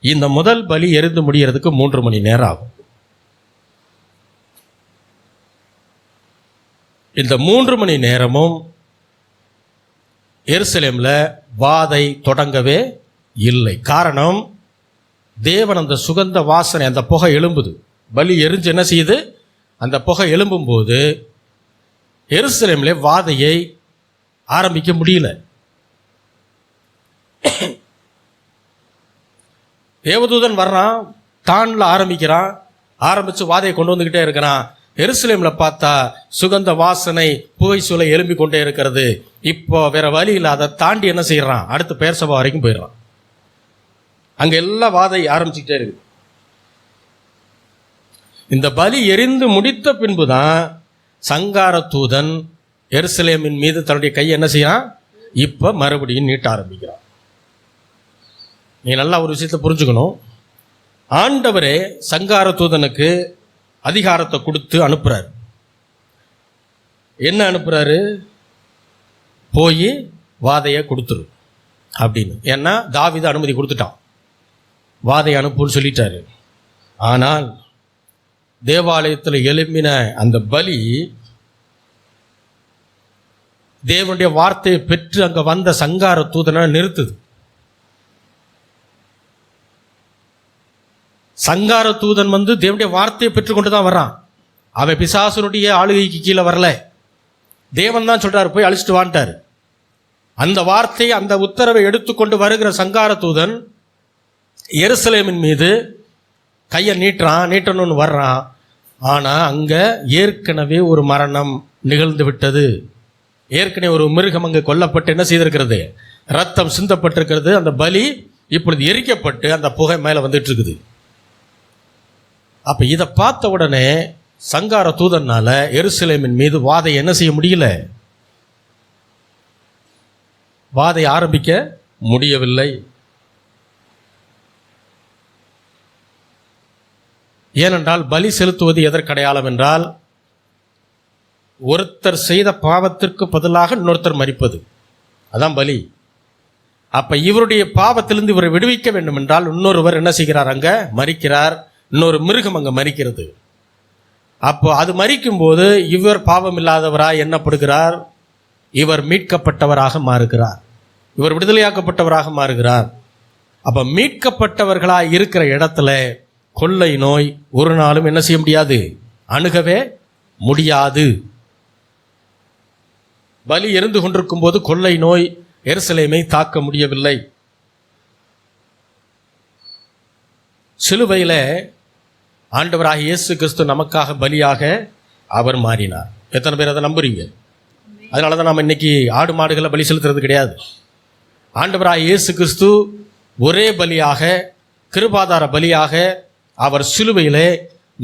இந்த முதல் பலி எரிந்து முடிகிறதுக்கு 3 மணி நேரம் ஆகும். இந்த 3 மணி நேரமும் எருசலேமில் வாதை தொடங்கவே இல்லை. காரணம், தேவன் அந்த சுகந்த வாசனை, அந்த புகை எழும்புது, பலி எரிஞ்சு என்ன செய்யுது, அந்த புகை எழும்பும்போது எருசலேமில் வாதையை ஆரம்பிக்க முடியல. தேவதூதன் வர்றான், தான்ல ஆரம்பிச்சு வாதையை கொண்டு வந்துக்கிட்டே இருக்கிறான். எருசலேமில் பார்த்தா சுகந்த வாசனை, புகை சூளை எழும்பி கொண்டே இருக்கிறது. இப்போ வேற வழி இல்லை, அதை தாண்டி என்ன செய்யறான், அடுத்து பெயர்சபா வரைக்கும் போயிடுறான். அங்கே எல்லா வாதை ஆரம்பிச்சுக்கிட்டே இருக்கு. இந்த பலி எரிந்து முடித்த பின்பு தான் சங்கார தூதன் எருசலேமின் மீது தன்னுடைய கையை என்ன செய்யறான்? இப்போ மறுபடியும் நீட்ட ஆரம்பிக்கிறான். நீ நல்லா ஒரு விஷயத்தை புரிஞ்சுக்கணும். ஆண்டவரே சங்கார தூதனுக்கு அதிகாரத்தை கொடுத்து அனுப்புறாரு. என்ன அனுப்புறாரு? போய் வாதையை கொடுத்துரு அப்படின்னு. ஏன்னா தாவீது அனுமதி கொடுத்துட்டான், வாதையை அனுப்புன்னு சொல்லிட்டாரு. ஆனால் தேவாலயத்தில் எழும்பின அந்த பலி தேவனுடைய வார்த்தையை பெற்று அங்கே வந்த சங்கார தூதனை நிறுத்துது. சங்கார தூதன் வந்து தேவனுடைய வார்த்தையை பெற்றுக்கொண்டு தான் வர்றான். அவன் பிசாசனுடைய ஆளுகைக்கு கீழே வரல. தேவன் தான் சொல்றாரு போய் அழிச்சிட்டு வான்ட்டாரு. அந்த வார்த்தை, அந்த உத்தரவை எடுத்துக்கொண்டு வருகிற சங்கார தூதன் எருசலேமின் மீது கையை நீட்டணும்னு வர்றான். ஆனால் அங்கே ஏற்கனவே ஒரு மரணம் நிகழ்ந்து விட்டது. ஏற்கனவே ஒரு மிருகம் அங்கே கொல்லப்பட்டு என்ன செய்திருக்கிறது? ரத்தம் சிந்தப்பட்டிருக்கிறது. அந்த பலி இப்பொழுது எரிக்கப்பட்டு அந்த புகை மேலே வந்துட்டு இருக்குது. அப்போ இதை பார்த்த உடனே சங்கார தூதனால எருசலேமின் மீது வாதை என்ன செய்ய முடியல? வாதை ஆரம்பிக்க முடியவில்லை. ஏனென்றால் பலி செலுத்துவது எதற்கடையாளம் என்றால், ஒருத்தர் செய்த பாவத்திற்கு பதிலாக இன்னொருத்தர் மரிப்பது, அதான் பலி. அப்ப இவருடைய பாவத்திலிருந்து இவரை விடுவிக்க வேண்டும் என்றால் இன்னொருவர் என்ன செய்கிறார்? அங்க மரிக்கிறார். இன்னொரு மிருகம் அங்க மரிக்கிறது. அப்போ அது மரிக்கும் போது இவர் பாவம் இல்லாதவராய் எண்ணப்படுகிறார். இவர் மீட்கப்பட்டவராக மாறுகிறார். இவர் விடுதலையாக்கப்பட்டவராக மாறுகிறார். அப்ப மீட்கப்பட்டவர்களாய் இருக்கிற இடத்துல கொள்ளை நோய் ஒரு நாளும் என்ன செய்ய முடியாது? அணுகவே முடியாது. பலி எரிந்து கொண்டிருக்கும் போது கொள்ளை நோய் எருசலேமை தாக்க முடியவில்லை. சிலுவையில் ஆண்டவராகிய இயேசு கிறிஸ்து நமக்காக பலியாக அவர் மாறினார். எத்தனை பேர் அதை நம்புறீங்க? அதனால தான் நம்ம இன்னைக்கு ஆடு மாடுகளை பலி செலுத்துறது கிடையாது. ஆண்டவராகிய இயேசு கிறிஸ்து ஒரே பலியாக, கிருபாதார பலியாக அவர் சிலுவையிலே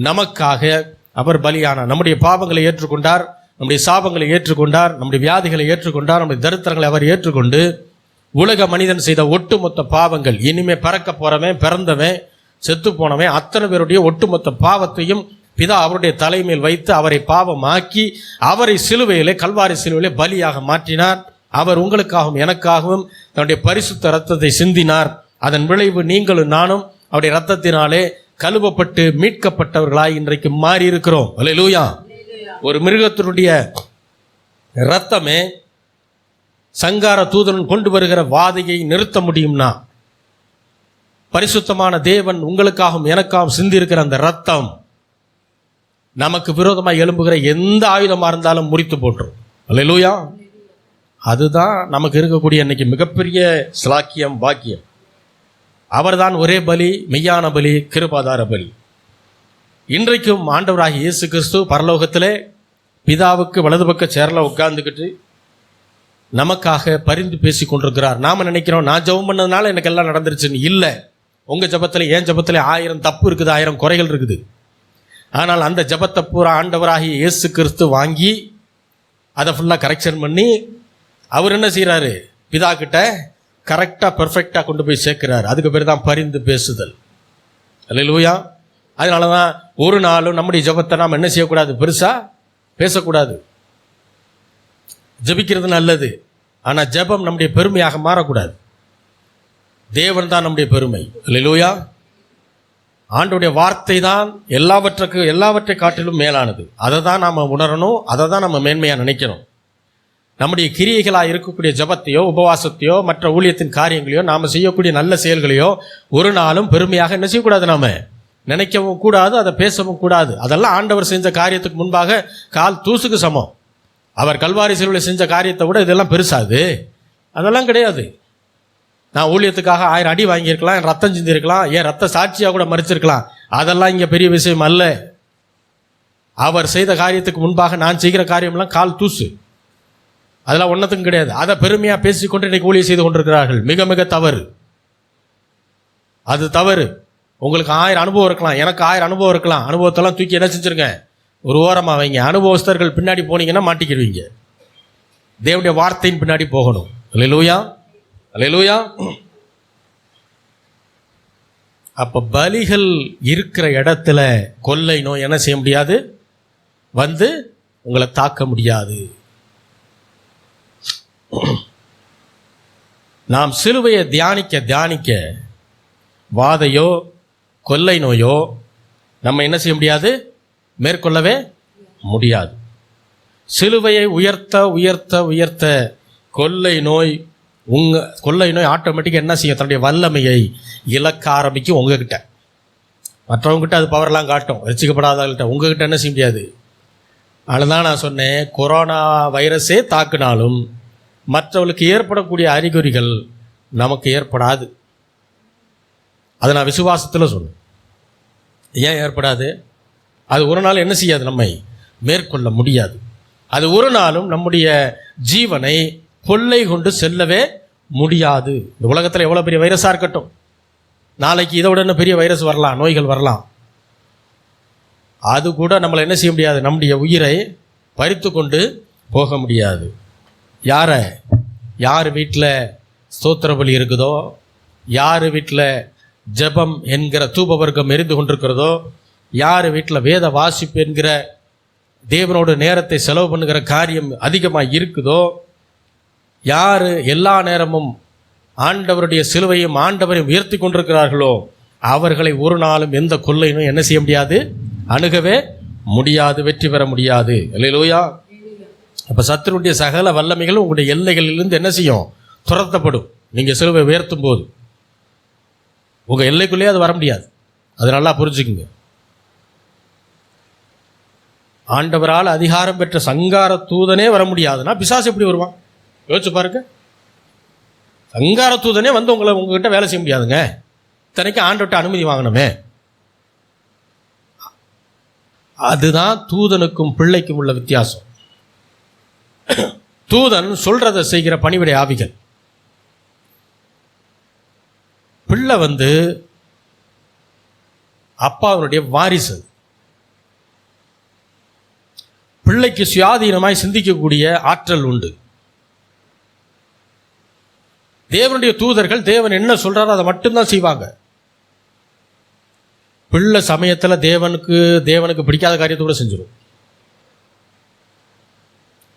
நமக்காக அவர் பலியானார். நம்முடைய பாவங்களை ஏற்றுக்கொண்டார், நம்முடைய சாபங்களை ஏற்றுக்கொண்டார், நம்முடைய வியாதிகளை ஏற்றுக்கொண்டார், நம்முடைய தரித்திரங்களை அவர் ஏற்றுக்கொண்டு உலக மனிதன் செய்த ஒட்டுமொத்த பாவங்கள், இனிமே பறக்க போறவன், பிறந்தவன், செத்து போனவன், அத்தனை பேருடைய ஒட்டுமொத்த பாவத்தையும் பிதா அவருடைய தலைமையில் வைத்து அவரை பாவமாக்கி அவரை சிலுவையிலே, கல்வாரி சிலுவையிலே பலியாக மாற்றினார். அவர் உங்களுக்காகவும் எனக்காகவும் தன்னுடைய பரிசுத்த இரத்தத்தை சிந்தினார். அதன் விளைவு நீங்களும் நானும் அவருடைய இரத்தத்தினாலே கழுவப்பட்டு மீட்கப்பட்டவர்களாய் இன்றைக்கு மாறி இருக்கிறோம். அல்லேலூயா. ஒரு மிருகத்தினுடைய இரத்தமே சங்கார தூதன் கொண்டு வருகிற வாதையை நிறுத்த முடியும்னா, பரிசுத்தமான தேவன் உங்களுக்காகவும் எனக்காகவும் சிந்தி இருக்கிற அந்த இரத்தம் நமக்கு விரோதமாக எழும்புகிற எந்த ஆயுதமாக இருந்தாலும் முறித்து போட்டுரும். அல்லேலூயா. அதுதான் நமக்கு இருக்கக்கூடிய இன்னைக்கு மிகப்பெரிய ஸ்லாக்கியம், பாக்கியம். அவர்தான் ஒரே பலி, மெய்யான பலி, கிருபாதார பலி. இன்றைக்கும் ஆண்டவராகிய இயேசு கிறிஸ்து பரலோகத்திலே பிதாவுக்கு வலது பக்க சேரில் உட்கார்ந்துக்கிட்டு நமக்காக பரிந்து பேசி கொண்டிருக்கிறார். நாம நினைக்கிறோம் நான் ஜெபம் பண்ணதுனால எனக்கு எல்லாம் நடந்துருச்சுன்னு. இல்லை, உங்க ஜெபத்தில் என் ஜெபத்தில் 1000 தப்பு இருக்குது, 1000 குறைகள் இருக்குது. ஆனால் அந்த ஜெபத்தை பூரா ஆண்டவராகிய இயேசு கிறிஸ்து வாங்கி அதை ஃபுல்லாக கரெக்ஷன் பண்ணி அவர் என்ன செய்கிறாரு? பிதா கிட்ட கரெக்டாக பெர்ஃபெக்டாக கொண்டு போய் சேர்க்கிறார். அதுக்கு பேர் தான் பரிந்து பேசுதல். அல்லேலூயா. அதனால தான் ஒரு நாளும் நம்முடைய ஜெபத்தை நாம் என்ன செய்யக்கூடாது? பெருசாக பேசக்கூடாது. ஜெபிக்கிறது நல்லது, ஆனால் ஜெபம் நம்முடைய பெருமையாக மாறக்கூடாது. தேவன் தான் நம்முடைய பெருமை. அல்லேலூயா. ஆண்டவருடைய வார்த்தை தான் எல்லாவற்றை காட்டிலும் மேலானது. அதை தான் நாம் உணரணும், அதை தான் நம்ம மேன்மையாக நினைக்கணும். நம்முடைய கிரியைகளாக இருக்கக்கூடிய ஜபத்தையோ உபவாசத்தையோ மற்ற ஊழியத்தின் காரியங்களையோ நாம் செய்யக்கூடிய நல்ல செயல்களையோ ஒரு நாளும் பெருமையாக என்ன செய்யக்கூடாது? நாம் நினைக்கவும் கூடாது, அதை பேசவும் கூடாது. அதெல்லாம் ஆண்டவர் செஞ்ச காரியத்துக்கு முன்பாக கால் தூசுக்கு சமம். அவர் கல்வாரி சிலுவையில் செஞ்ச காரியத்தை விட இதெல்லாம் பெருசாது? அதெல்லாம் கிடையாது. நான் ஊழியத்துக்காக 1000 அடி வாங்கியிருக்கலாம், என் ரத்தம் சிந்திருக்கலாம், என் ரத்த சாட்சியாக கூட மறிச்சிருக்கலாம். அதெல்லாம் இங்கே பெரிய விஷயம் அல்ல. அவர் செய்த காரியத்துக்கு முன்பாக நான் செய்கிற காரியம்லாம் கால் தூசு. அதெல்லாம் ஒன்றத்துக்கும் கிடையாது. அதை பெருமையாக பேசிக்கொண்டு இன்றைக்கு ஊழியம் செய்து கொண்டிருக்கிறார்கள். மிக மிக தவறு. அது தவறு. உங்களுக்கு 1000 அனுபவம் இருக்கலாம், எனக்கு 1000 அனுபவம் இருக்கலாம். அனுபவத்தெல்லாம் தூக்கி என்ன செஞ்சுருங்க, ஒரு ஓரமாக வைங்க. அனுபவஸ்தர்கள் பின்னாடி போனீங்கன்னா மாட்டிக்கிடுவீங்க. தேவனுடைய வார்த்தையின் பின்னாடி போகணும். அல்லேலூயா, அல்லேலூயா. அப்போ பலிகள் இருக்கிற இடத்துல கொள்ளை நோய் என்ன செய்ய முடியாது, வந்து உங்களை தாக்க முடியாது. நாம் சிலுவையை தியானிக்க தியானிக்க வாதையோ கொள்ளை நோயோ நம்ம என்ன செய்ய முடியாது, மேற்கொள்ளவே முடியாது. சிலுவையை உயர்த்த உயர்த்த உயர்த்த கொள்ளை நோய் ஆட்டோமேட்டிக்காக என்ன செய்யும், தன்னுடைய வல்லமையை இழக்க ஆரம்பிக்கும். உங்ககிட்ட, மற்றவங்ககிட்ட அது பவர்லாம் காட்டும், ரசிக்கப்படாதவங்கள்ட்ட. உங்ககிட்ட என்ன செய்ய முடியாது. அதுதான் நான் சொன்னேன், கொரோனா வைரஸே தாக்குனாலும் மற்றவர்களுக்கு ஏற்படக்கூடிய அறிகுறிகள் நமக்கு ஏற்படாது. அதை நான் விசுவாசத்தில் சொன்னேன். ஏன் ஏற்படாது? அது ஒரு நாள் என்ன செய்யாது, நம்மை மேற்கொள்ள முடியாது. அது ஒரு நாளும் நம்முடைய ஜீவனை கொள்ளை கொண்டு செல்லவே முடியாது. இந்த உலகத்தில் எவ்வளோ பெரிய வைரஸாக இருக்கட்டும், நாளைக்கு இதை விட இன்னும் பெரிய வைரஸ் வரலாம், நோய்கள் வரலாம். அது கூட நம்மளை என்ன செய்ய முடியாது, நம்முடைய உயிரை பறித்து கொண்டு போக முடியாது. யார் வீட்டில் ஸ்தோத்திர பலி இருக்குதோ, யார் வீட்டில் ஜெபம் என்கிற தூபவர்க்கம் எரிந்து கொண்டிருக்கிறதோ, யார் வீட்டில் வேத வாசிப்பு என்கிற தேவனோட நேரத்தை செலவு பண்ணுகிற காரியம் அதிகமாக இருக்குதோ, யார் எல்லா நேரமும் ஆண்டவருடைய சிலுவையும் ஆண்டவரையும் உயர்த்தி கொண்டிருக்கிறார்களோ, அவர்களை ஒரு நாளும் எந்த கொள்ளையினும் என்ன செய்ய முடியாது, அணுகவே முடியாது, வெற்றி பெற முடியாது. அல்லேலூயா. அப்போ சத்துருடைய சகல வல்லமைகளும் உங்களுடைய எல்லைகளிலிருந்து என்ன செய்யும், துரத்தப்படும். நீங்கள் சிலுவை உயர்த்தும் போது உங்கள் எல்லைக்குள்ளேயே அது வர முடியாது. அது நல்லா புரிஞ்சுக்குங்க. ஆண்டவரால் அதிகாரம் பெற்ற சங்கார தூதனே வர முடியாதுன்னா பிசாசு எப்படி வருவான்? யோசிச்சு பாருங்க. சங்கார தூதனே வந்து உங்ககிட்ட வேலை செய்ய முடியாதுங்க. இத்தனைக்கு ஆண்டவர்கிட்ட அனுமதி வாங்கணுமே. அதுதான் தூதனுக்கும் பிள்ளைக்கும் உள்ள வித்தியாசம். தூதன் சொல்றதை செய்கிற பணிவிடை ஆவிகள். பிள்ளை வந்து அப்பாவுடைய வாரிசு. பிள்ளைக்கு சுயாதீனமாய் சிந்திக்கக்கூடிய ஆற்றல் உண்டு. தேவனுடைய தூதர்கள் தேவன் என்ன சொல்றாரோ அதை மட்டும்தான் செய்வாங்க. பிள்ளை சமயத்தில் தேவனுக்கு பிடிக்காத காரியத்தை கூட செஞ்சிடும்.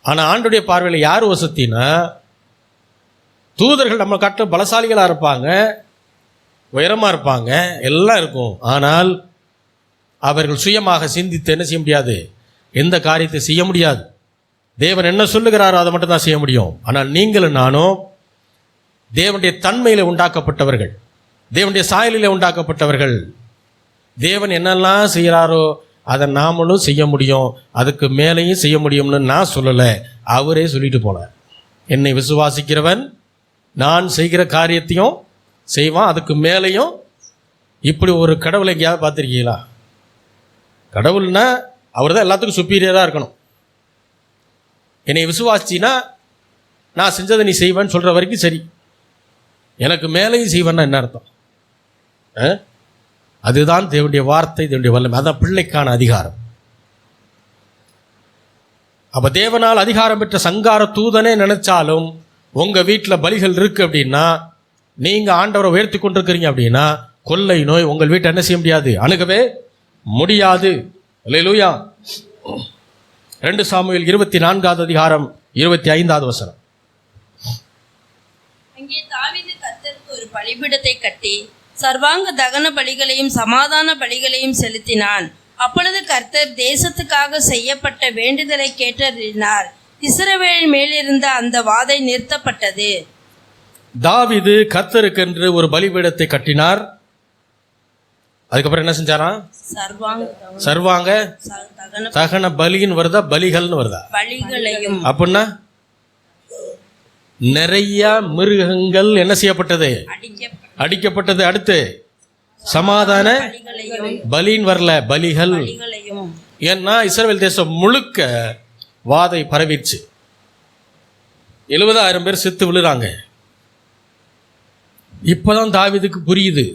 ஆனால் ஆண்டுடைய பார்வையில் யார் வசத்தினா, தூதர்கள் நம்ம காட்ட பலசாலிகளாக இருப்பாங்க, உயரமாக இருப்பாங்க, எல்லாம் இருக்கும். ஆனால் அவர்கள் சுயமாக சிந்தித்து என்ன செய்ய முடியாது, எந்த காரியத்தை செய்ய முடியாது. தேவன் என்ன சொல்லுகிறாரோ அதை மட்டும் தான் செய்ய முடியும். ஆனால் நீங்களும் நானும் தேவனுடைய தன்மையில் உண்டாக்கப்பட்டவர்கள், தேவனுடைய சாயலில் உண்டாக்கப்பட்டவர்கள். தேவன் என்னெல்லாம் செய்கிறாரோ அதை நாமளும் செய்ய முடியும், அதுக்கு மேலேயும் செய்ய முடியும்னு நான் சொல்லலை, அவரே சொல்லிட்டு போனார். என்னை விசுவாசிக்கிறவன் நான் செய்கிற காரியத்தையும் செய்வான், அதுக்கு மேலேயும். இப்படி ஒரு கடவுளை எங்கேயாவது பார்த்துருக்கீங்களா? கடவுள்னா அவர் தான் எல்லாத்துக்கும் சுப்பீரியராக இருக்கணும். என்னை விசுவாசிச்சின்னா நான் செஞ்சதை நீ செய்வேன்னு சொல்கிற வரைக்கும் சரி, எனக்கு மேலேயும் செய்வேன்னா என்ன அர்த்தம்? அதுதான் தேவனுடைய வார்த்தை, தேவனுடைய வல்லமை. அதான் பிள்ளைக்கான அதிகாரம். அப்போ தேவனால் அதிகாரம் பெற்ற சங்கார தூதனே நினைச்சாலும் உங்கள் வீட்டில் பலிகள் இருக்குது அப்படின்னா, நீங்கள் ஆண்டவரை உயர்த்தி கொண்டிருக்கிறீங்க அப்படின்னா, கொள்ளை நோய் உங்கள் வீட்டை என்ன செய்ய முடியாது, அணுகவே முடியாது. அல்லேலூயா. 2 சாமுவேல் 24வது அதிகாரம் 25வது வசனம். அங்கே தாவீது கர்த்தருக்கு ஒரு பலிபீடத்தை கட்டி சர்வாங்க தகன பலிகளையும் சமாதான பலிகளையும் செலுத்தினான். அப்பொழுது கர்த்தர் தேசத்துக்காக செய்யப்பட்ட வேண்டுதலை கேட்டறினார். இஸ்ரவேலின் மேலிருந்த அந்த வாதை நிறுத்தப்பட்டது. தாவீது கர்த்தருக்கென்று ஒரு பலிபீடத்தை கட்டினார். அதுக்கப்புறம் என்ன செஞ்சாராம்? சர்வாங்க தகன பலின்னு வருதா, பலிகள்னு வருதா? பலிகளையும். அப்படின்னா நிறைய மிருகங்கள் என்ன செய்யப்பட்டது, அடிக்கப்பட்டது. அடுத்து சமாதான பலின்னு வரல, பலிகள். ஏன்னா இஸ்ரவேல் தேசம் முழுக்க வாதை பரவிடுச்சு. 70,000 பேர் செத்து விழுறாங்க. இப்பதான் தாவீதுக்கு புரியுது,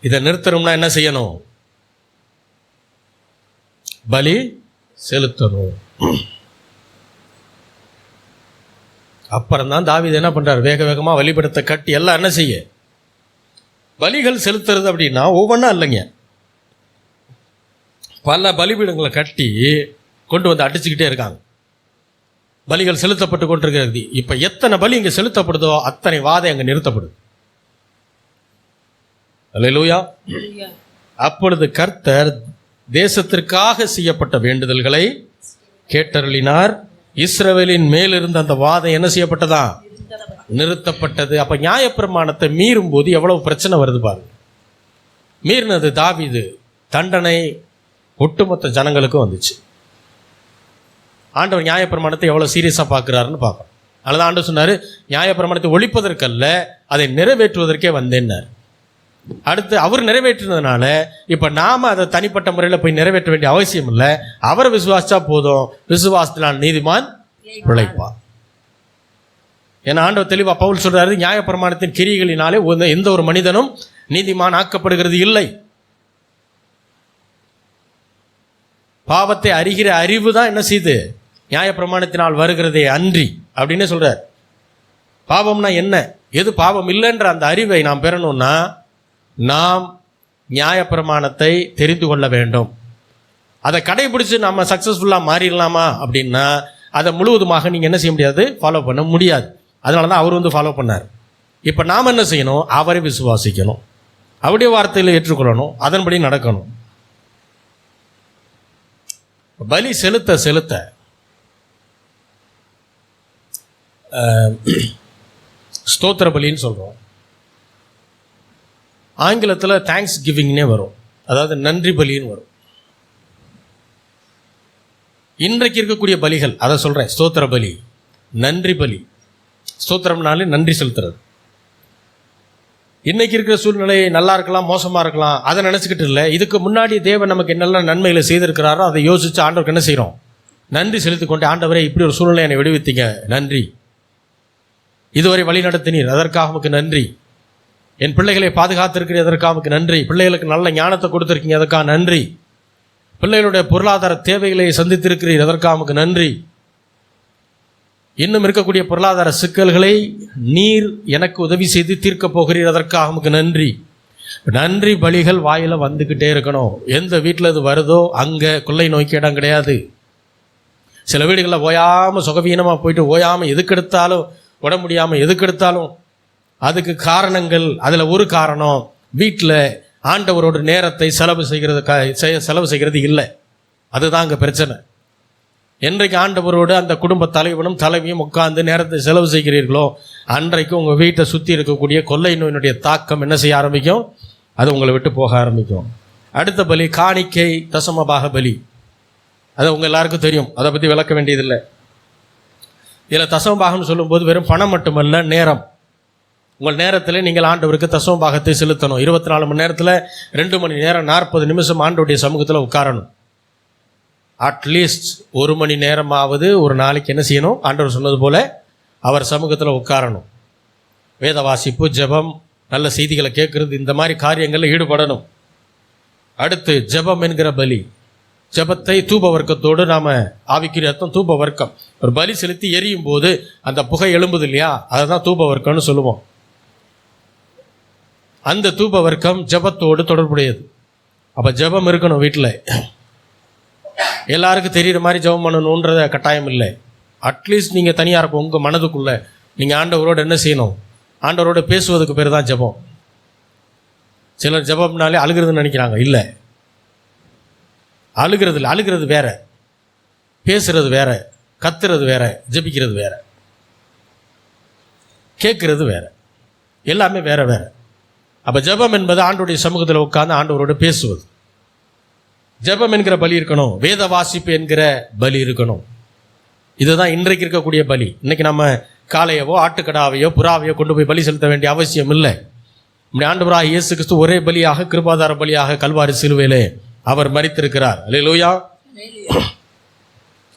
இதை நிறுத்தணும்னா என்ன செய்யணும்? பலி செலுத்தணும். அப்புறம்தான் தாவீது என்ன பண்றாரு? வேக வேகமாக பலிபீடத்தை கட்டி எல்லாம் என்ன செய்ய, பலிகள் செலுத்துறது அப்படின்னா ஒவ்வொன்றா இல்லைங்க, பல பலிபீடங்களை கட்டி கொண்டு வந்து அடிச்சுக்கிட்டே இருக்காங்க. பலிகள் செலுத்தப்பட்டு கொண்டிருக்கிறது. இப்போ எத்தனை பலி இங்கே செலுத்தப்படுதோ அத்தனை வாதை அங்கே நிறுத்தப்படுது. அல்லேலூயா. அப்பொழுது கர்த்தர் தேசத்திற்காக செய்யப்பட்ட வேண்டுதல்களை கேட்டருளினார். இஸ்ரவேலின் மேலிருந்த அந்த வாதம் என்ன செய்யப்பட்டதா? நிறுத்தப்பட்டது. அப்ப நியாயப்பிரமாணத்தை மீறும் போது எவ்வளவு பிரச்சனை வருது பாருங்க. மீறினது தாவீது, தண்டனை ஒட்டுமொத்த ஜனங்களுக்கும் வந்துச்சு. ஆண்டவர் நியாயப்பிரமாணத்தை எவ்வளவு சீரியஸா பார்க்கிறாருன்னு பார்க்கணும். அதனால ஆண்டவர் சொன்னாரு, நியாயப்பிரமாணத்தை ஒழிப்பதற்கல்ல அதை நிறைவேற்றுவதற்கே வந்தேன்னார். அடுத்து அவர் நிறைவேற்றினதுனால இப்ப நாம அதை தனிப்பட்ட முறையில் போய் நிறைவேற்ற வேண்டிய அவசியம் இல்லை. அவரை விசுவாசிச்சா போதும், விசுவாசத்தினால் நீதிமான் பிழைப்பான். ஏன்னா ஆண்டவர் தெளிவா பவுல் சொல்றாரு, நியாயப்பிரமாணத்தின் கிரியைகளினாலே எந்த ஒரு மனிதனும் நீதிமான் ஆக்கப்படுகிறது இல்லை. பாவத்தை அறிகிற அறிவு தான் என்ன செய்யுது? நியாயப்பிரமாணத்தினால் வருகிறதே அன்றி அப்படின்னு சொல்றார். பாவம்னா என்ன, எது பாவம் இல்லைன்ற அந்த அறிவை நாம் பெறணும்னா நாம் நியாயப்பிரமாணத்தை தெரிந்து கொள்ள வேண்டும். அதை கடைபிடிச்சு நம்ம சக்சஸ்ஃபுல்லாக மாறிடலாமா அப்படின்னா அதை முழுவதுமாக நீங்கள் என்ன செய்ய முடியாது, ஃபாலோ பண்ண முடியாது. அதனால தான் அவர் ஃபாலோ பண்ணார். இப்போ நாம் என்ன செய்யணும்? அவரை விசுவாசிக்கணும், அவருடைய வார்த்தையில் ஏற்றுக்கொள்ளணும், அதன்படி நடக்கணும். பலி செலுத்த செலுத்த ஸ்தோத்திர பலின்னு சொல்கிறோம். ஆங்கிலத்தில் தேங்க்ஸ் கிவிங்னே வரும், அதாவது நன்றி பலின்னு வரும். இன்றைக்கு இருக்கக்கூடிய பலிகள் அதை சொல்கிறேன், ஸ்தோத்திர பலி, நன்றி பலி. ஸ்தோத்திரம்னாலே நன்றி செலுத்துறது. இன்னைக்கு இருக்கிற சூழ்நிலை நல்லா இருக்கலாம், மோசமாக இருக்கலாம், அதை நினச்சிக்கிட்டு இல்லை. இதுக்கு முன்னாடி தேவன் நமக்கு என்னெல்லாம் நன்மைகளை செய்திருக்கிறாரோ அதை யோசித்து ஆண்டவருக்கு என்ன செய்கிறோம்? நன்றி செலுத்தி கொண்டு, ஆண்டவரே இப்படி ஒரு சூழ்நிலை என்னை விடுவித்தீங்க, நன்றி. இதுவரை வழி நடத்தினீர், அதற்காக நமக்கு நன்றி. என் பிள்ளைகளை பாதுகாத்திருக்கிறீர், அதற்காக நமக்கு நன்றி. பிள்ளைகளுக்கு நல்ல ஞானத்தை கொடுத்துருக்கீங்க, அதற்காக நன்றி. பிள்ளைகளுடைய பொருளாதார தேவைகளை சந்தித்திருக்கிறீர், அதற்காக நமக்கு நன்றி. இன்னும் இருக்கக்கூடிய பொருளாதார சிக்கல்களை நீர் எனக்கு உதவி செய்து தீர்க்கப் போகிறீர், அதற்காக நமக்கு நன்றி. நன்றி பலிகள் வாயில வந்துக்கிட்டே இருக்கணும். எந்த வீட்டில் இது வருதோ அங்கே கொள்ளை நோய்க்கு இடம் கிடையாது. சில வீடுகளில் ஓயாமல் சுகவீனமாக போயிட்டு ஓயாமல் எதுக்கெடுத்தாலும் உடம்பு முடியாமல் எதுக்கெடுத்தாலும் அதுக்கு காரணங்கள். அதில் ஒரு காரணம், வீட்டில் ஆண்டவரோட நேரத்தை செலவு செய்கிறது இல்லை. அதுதான் அங்கே பிரச்சனை. என்றைக்கு ஆண்டவரோடு அந்த குடும்ப தலைவனும் தலைவியும் உட்கார்ந்து நேரத்தை செலவு செய்கிறீர்களோ அன்றைக்கு உங்கள் வீட்டை சுற்றி இருக்கக்கூடிய கொள்ளை நோயினுடைய தாக்கம் என்ன செய்ய ஆரம்பிக்கும்? அது உங்களை விட்டு போக ஆரம்பிக்கும். அடுத்த பலி காணிக்கை தசமபாக பலி. அது உங்கள் எல்லாருக்கும் தெரியும், அதை பற்றி விளக்க வேண்டியதில்லை. இதில் தசமபாகம்னு சொல்லும்போது வெறும் பணம் மட்டுமல்ல, நேரம். உங்கள் நேரத்தில் நீங்கள் ஆண்டவருக்கு தசமபாகத்தை செலுத்தணும். 24 மணி நேரத்தில் 2 மணி நேரம் 40 நிமிஷம் ஆண்டவருடைய சமூகத்தில் உட்காரணும். அட்லீஸ்ட் 1 மணி நேரமாவது ஒரு நாளைக்கு என்ன செய்யணும்? ஆண்டவர் சொன்னது போல அவர் சமூகத்தில் உட்காரணும். வேத வாசிப்பு, ஜெபம், நல்ல செய்திகளை கேட்கறது, இந்த மாதிரி காரியங்களில் ஈடுபடணும். அடுத்து ஜெபம் என்கிற பலி. ஜெபத்தை தூப வர்க்கத்தோடு நாம் ஆவிக்குரிய அர்த்தம் தூப வர்க்கம். ஒரு பலி செலுத்தி எரியும் போது அந்த புகை எழும்புது இல்லையா, அதுதான் தூப வர்க்கம்னு சொல்லுவோம். அந்த தூப வர்க்கம் ஜெபத்தோடு தொடர்புடையது. அப்போ ஜெபம் இருக்கணும் வீட்டில். எல்லாருக்கும் தெரிகிற மாதிரி ஜெபம் பண்ணணுன்றத கட்டாயம் இல்லை. அட்லீஸ்ட் நீங்கள் தனியாக இருக்கும் உங்கள் மனதுக்குள்ளே நீங்கள் ஆண்டவரோடு என்ன செய்யணும்? ஆண்டவரோடு பேசுவதுக்கு பேர் தான் ஜெபம். சிலர் ஜெபம்னாலே அழுகிறதுன்னு நினைக்கிறாங்க. இல்லை, அழுகிறது இல்லை. அழுகிறது வேற, பேசுறது வேற, கத்துறது வேற, ஜெபிக்கிறது வேற, கேட்கறது வேற, எல்லாமே வேற வேற. அப்போ ஜெபம் என்பது ஆண்டவருடைய சமூகத்தில் உட்கார்ந்து ஆண்டவரோடு பேசுவது. ஜெபம் என்கிற பலி இருக்கணும். வேத வாசிப்பு என்கிற பலி இருக்கணும். இதுதான் இன்றைக்கு இருக்கக்கூடிய பலி. இன்னைக்கு நம்ம காளையவோ ஆட்டுக்கடாவையோ புறாவையோ கொண்டு போய் பலி செலுத்த வேண்டிய அவசியம் இல்லை. நம்முடைய ஆண்டவராகிய இயேசு கிறிஸ்து ஒரே பலியாக, கிருபாதார பலியாக கல்வாரி சிலுவையிலே அவர் மரித்திருக்கிறார். அல்லேலூயா.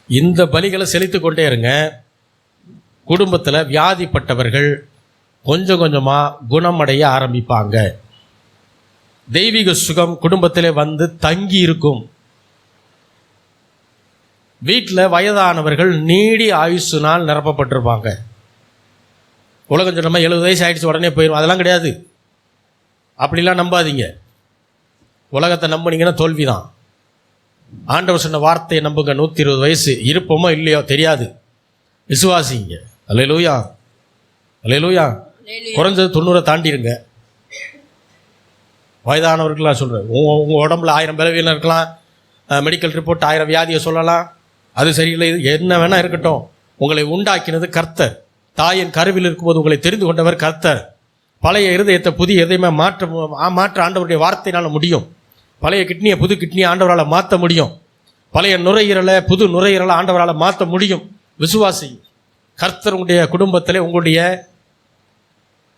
இந்த பலிகளை செலுத்தி கொண்டே இருங்க. குடும்பத்தில் வியாதிப்பட்டவர்கள் கொஞ்சம் கொஞ்சமாக குணமடைய ஆரம்பிப்பாங்க. தெய்வீக சுகம் குடும்பத்திலே வந்து தங்கி இருக்கும். வீட்டில் வயதானவர்கள் நீடி ஆயுசுனால் நிரப்பப்பட்டிருப்பாங்க. உலகம் சொன்னமா 70 வயசு ஆயிடுச்சு உடனே போயிடும், அதெல்லாம் கிடையாது. அப்படிலாம் நம்பாதீங்க. உலகத்தை நம்பினீங்கன்னா தோல்வி தான். ஆண்டவர் சொன்ன வார்த்தையை நம்புங்க. 120 வயசு இருப்போமோ இல்லையோ தெரியாது, விசுவாசிங்க. அல்லேலூயா, அல்லேலூயா. குறைஞ்சது 90 தாண்டிடுங்க. வயதானவர்களாக சொல்கிறேன், உங்கள் உடம்புல 1000 பலவீனம் இருக்கலாம், மெடிக்கல் ரிப்போர்ட் 1000 வியாதியை சொல்லலாம், அது சரியில்லை, இது என்ன வேணால் இருக்கட்டும். உங்களை உண்டாக்கினது கர்த்தர். தாயின் கருவில் இருக்கும்போது உங்களை தெரிந்து கொண்டவர் கர்த்தர். பழைய இருதயத்தை புதிய இதயமே மாற்ற ஆண்டவருடைய வார்த்தையினால் முடியும். பழைய கிட்னியை புது கிட்னியை ஆண்டவரால் மாற்ற முடியும். பழைய நுரையீரலை புது நுரையீரலை ஆண்டவரால் மாற்ற முடியும். விசுவாசி. கர்த்தர் உங்களுடைய குடும்பத்திலே, உங்களுடைய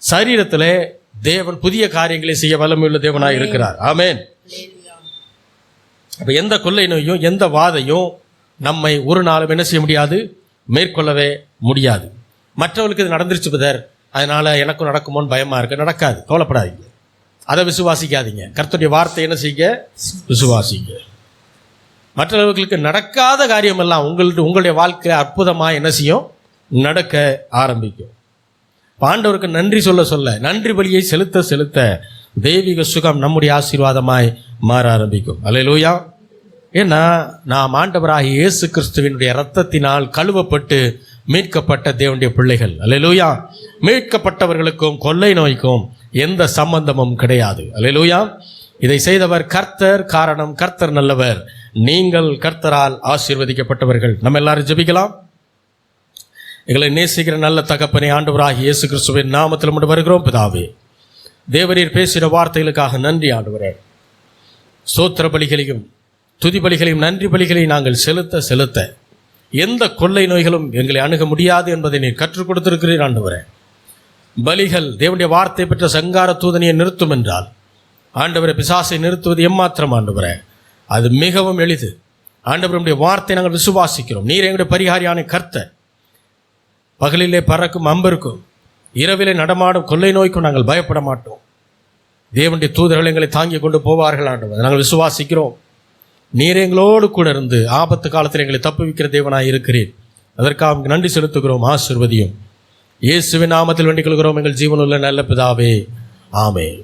சரீரத்திலே தேவன் புதிய காரியங்களை செய்ய வல்லமையுள்ள தேவனாக இருக்கிறார். ஆமென். அப்போ எந்த கொள்ளை நோயும் எந்த வாதையும் நம்மை ஒரு நாளும் என்ன செய்ய முடியாது, மேற்கொள்ளவே முடியாது. மற்றவர்களுக்கு இது நடந்துருச்சு பதர், அதனால் எனக்கும் நடக்குமோன்னு பயமாக இருக்குது. நடக்காது, கவலைப்படாதீங்க. அதை விசுவாசிக்காதீங்க. கர்த்தருடைய வார்த்தை என்ன செய்ய, விசுவாசிங்க. மற்றவர்களுக்கு நடக்காத காரியமெல்லாம் உங்களுடைய வாழ்க்கையில் அற்புதமாக என்ன செய்யும், நடக்க ஆரம்பிக்கும். ஆண்டவருக்கு நன்றி சொல்ல நன்றி பலியை செலுத்த செலுத்த தெய்வீக சுகம் நம்முடைய ஆசீர்வாதமாய் மாற ஆரம்பிக்கும். அல்லேலூயா. ஏன்னா நாம் ஆண்டவராகிய இயேசு கிறிஸ்துவினுடைய இரத்தத்தினால் கழுவப்பட்டு மீட்கப்பட்ட தேவனுடைய பிள்ளைகள். அல்லேலூயா. மீட்கப்பட்டவர்களுக்கும் கொள்ளை நோய்க்கும் எந்த சம்பந்தமும் கிடையாது. அல்லேலூயா. இதை செய்தவர் கர்த்தர். காரணம், கர்த்தர் நல்லவர். நீங்கள் கர்த்தரால் ஆசீர்வதிக்கப்பட்டவர்கள். நம்ம எல்லாரும் ஜெபிக்கலாம். எங்களை நேசிக்கிற நல்ல தகப்பனே, ஆண்டவராகிய இயேசு கிறிஸ்துவின் நாமத்தில் மட்டும் வருகிறோம் பிதாவே. தேவரீர் பேசின வார்த்தைகளுக்காக நன்றி ஆண்டவரே. ஸ்தோத்திர பலிகளையும் துதி பலிகளையும் நன்றி பலிகளையும் நாங்கள் செலுத்த செலுத்த எந்த கொள்ளை நோய்களும் எங்களை அணுக முடியாது என்பதை நீர் கற்றுக் கொடுத்திருக்கிறீர் ஆண்டவரே. பலிகள் தேவனுடைய வார்த்தை பெற்ற சங்கார தூதனையை நிறுத்தும் என்றால் ஆண்டவரை பிசாசை நிறுத்துவது எம்மாத்திரம் ஆண்டவரே, அது மிகவும் எளிது. ஆண்டவருடைய வார்த்தை நாங்கள் விசுவாசிக்கிறோம். நீர் எங்களுடைய பரிகாரியான கர்த்தர். பகலிலே பறக்கும் அம்பருக்கும் இரவிலே நடமாடும் கொள்ளை நோய்க்கும் நாங்கள் பயப்பட மாட்டோம். தேவனுடைய தூதர்கள் எங்களை தாங்கி கொண்டு போவார்கள் ஆண்டவர். நாங்கள் விசுவாசிக்கிறோம். நீர் எங்களோடு கூட இருந்து ஆபத்து காலத்தில் எங்களை தப்புவிக்கிற தேவனாய் இருக்கிறேன். அதற்காக நன்றி செலுத்துகிறோம். ஆசீர்வதியும். இயேசுவின் நாமத்தில் வேண்டிக் கொள்கிறோம் எங்கள் ஜீவனுள்ள நல்ல பிதாவே. ஆமென்.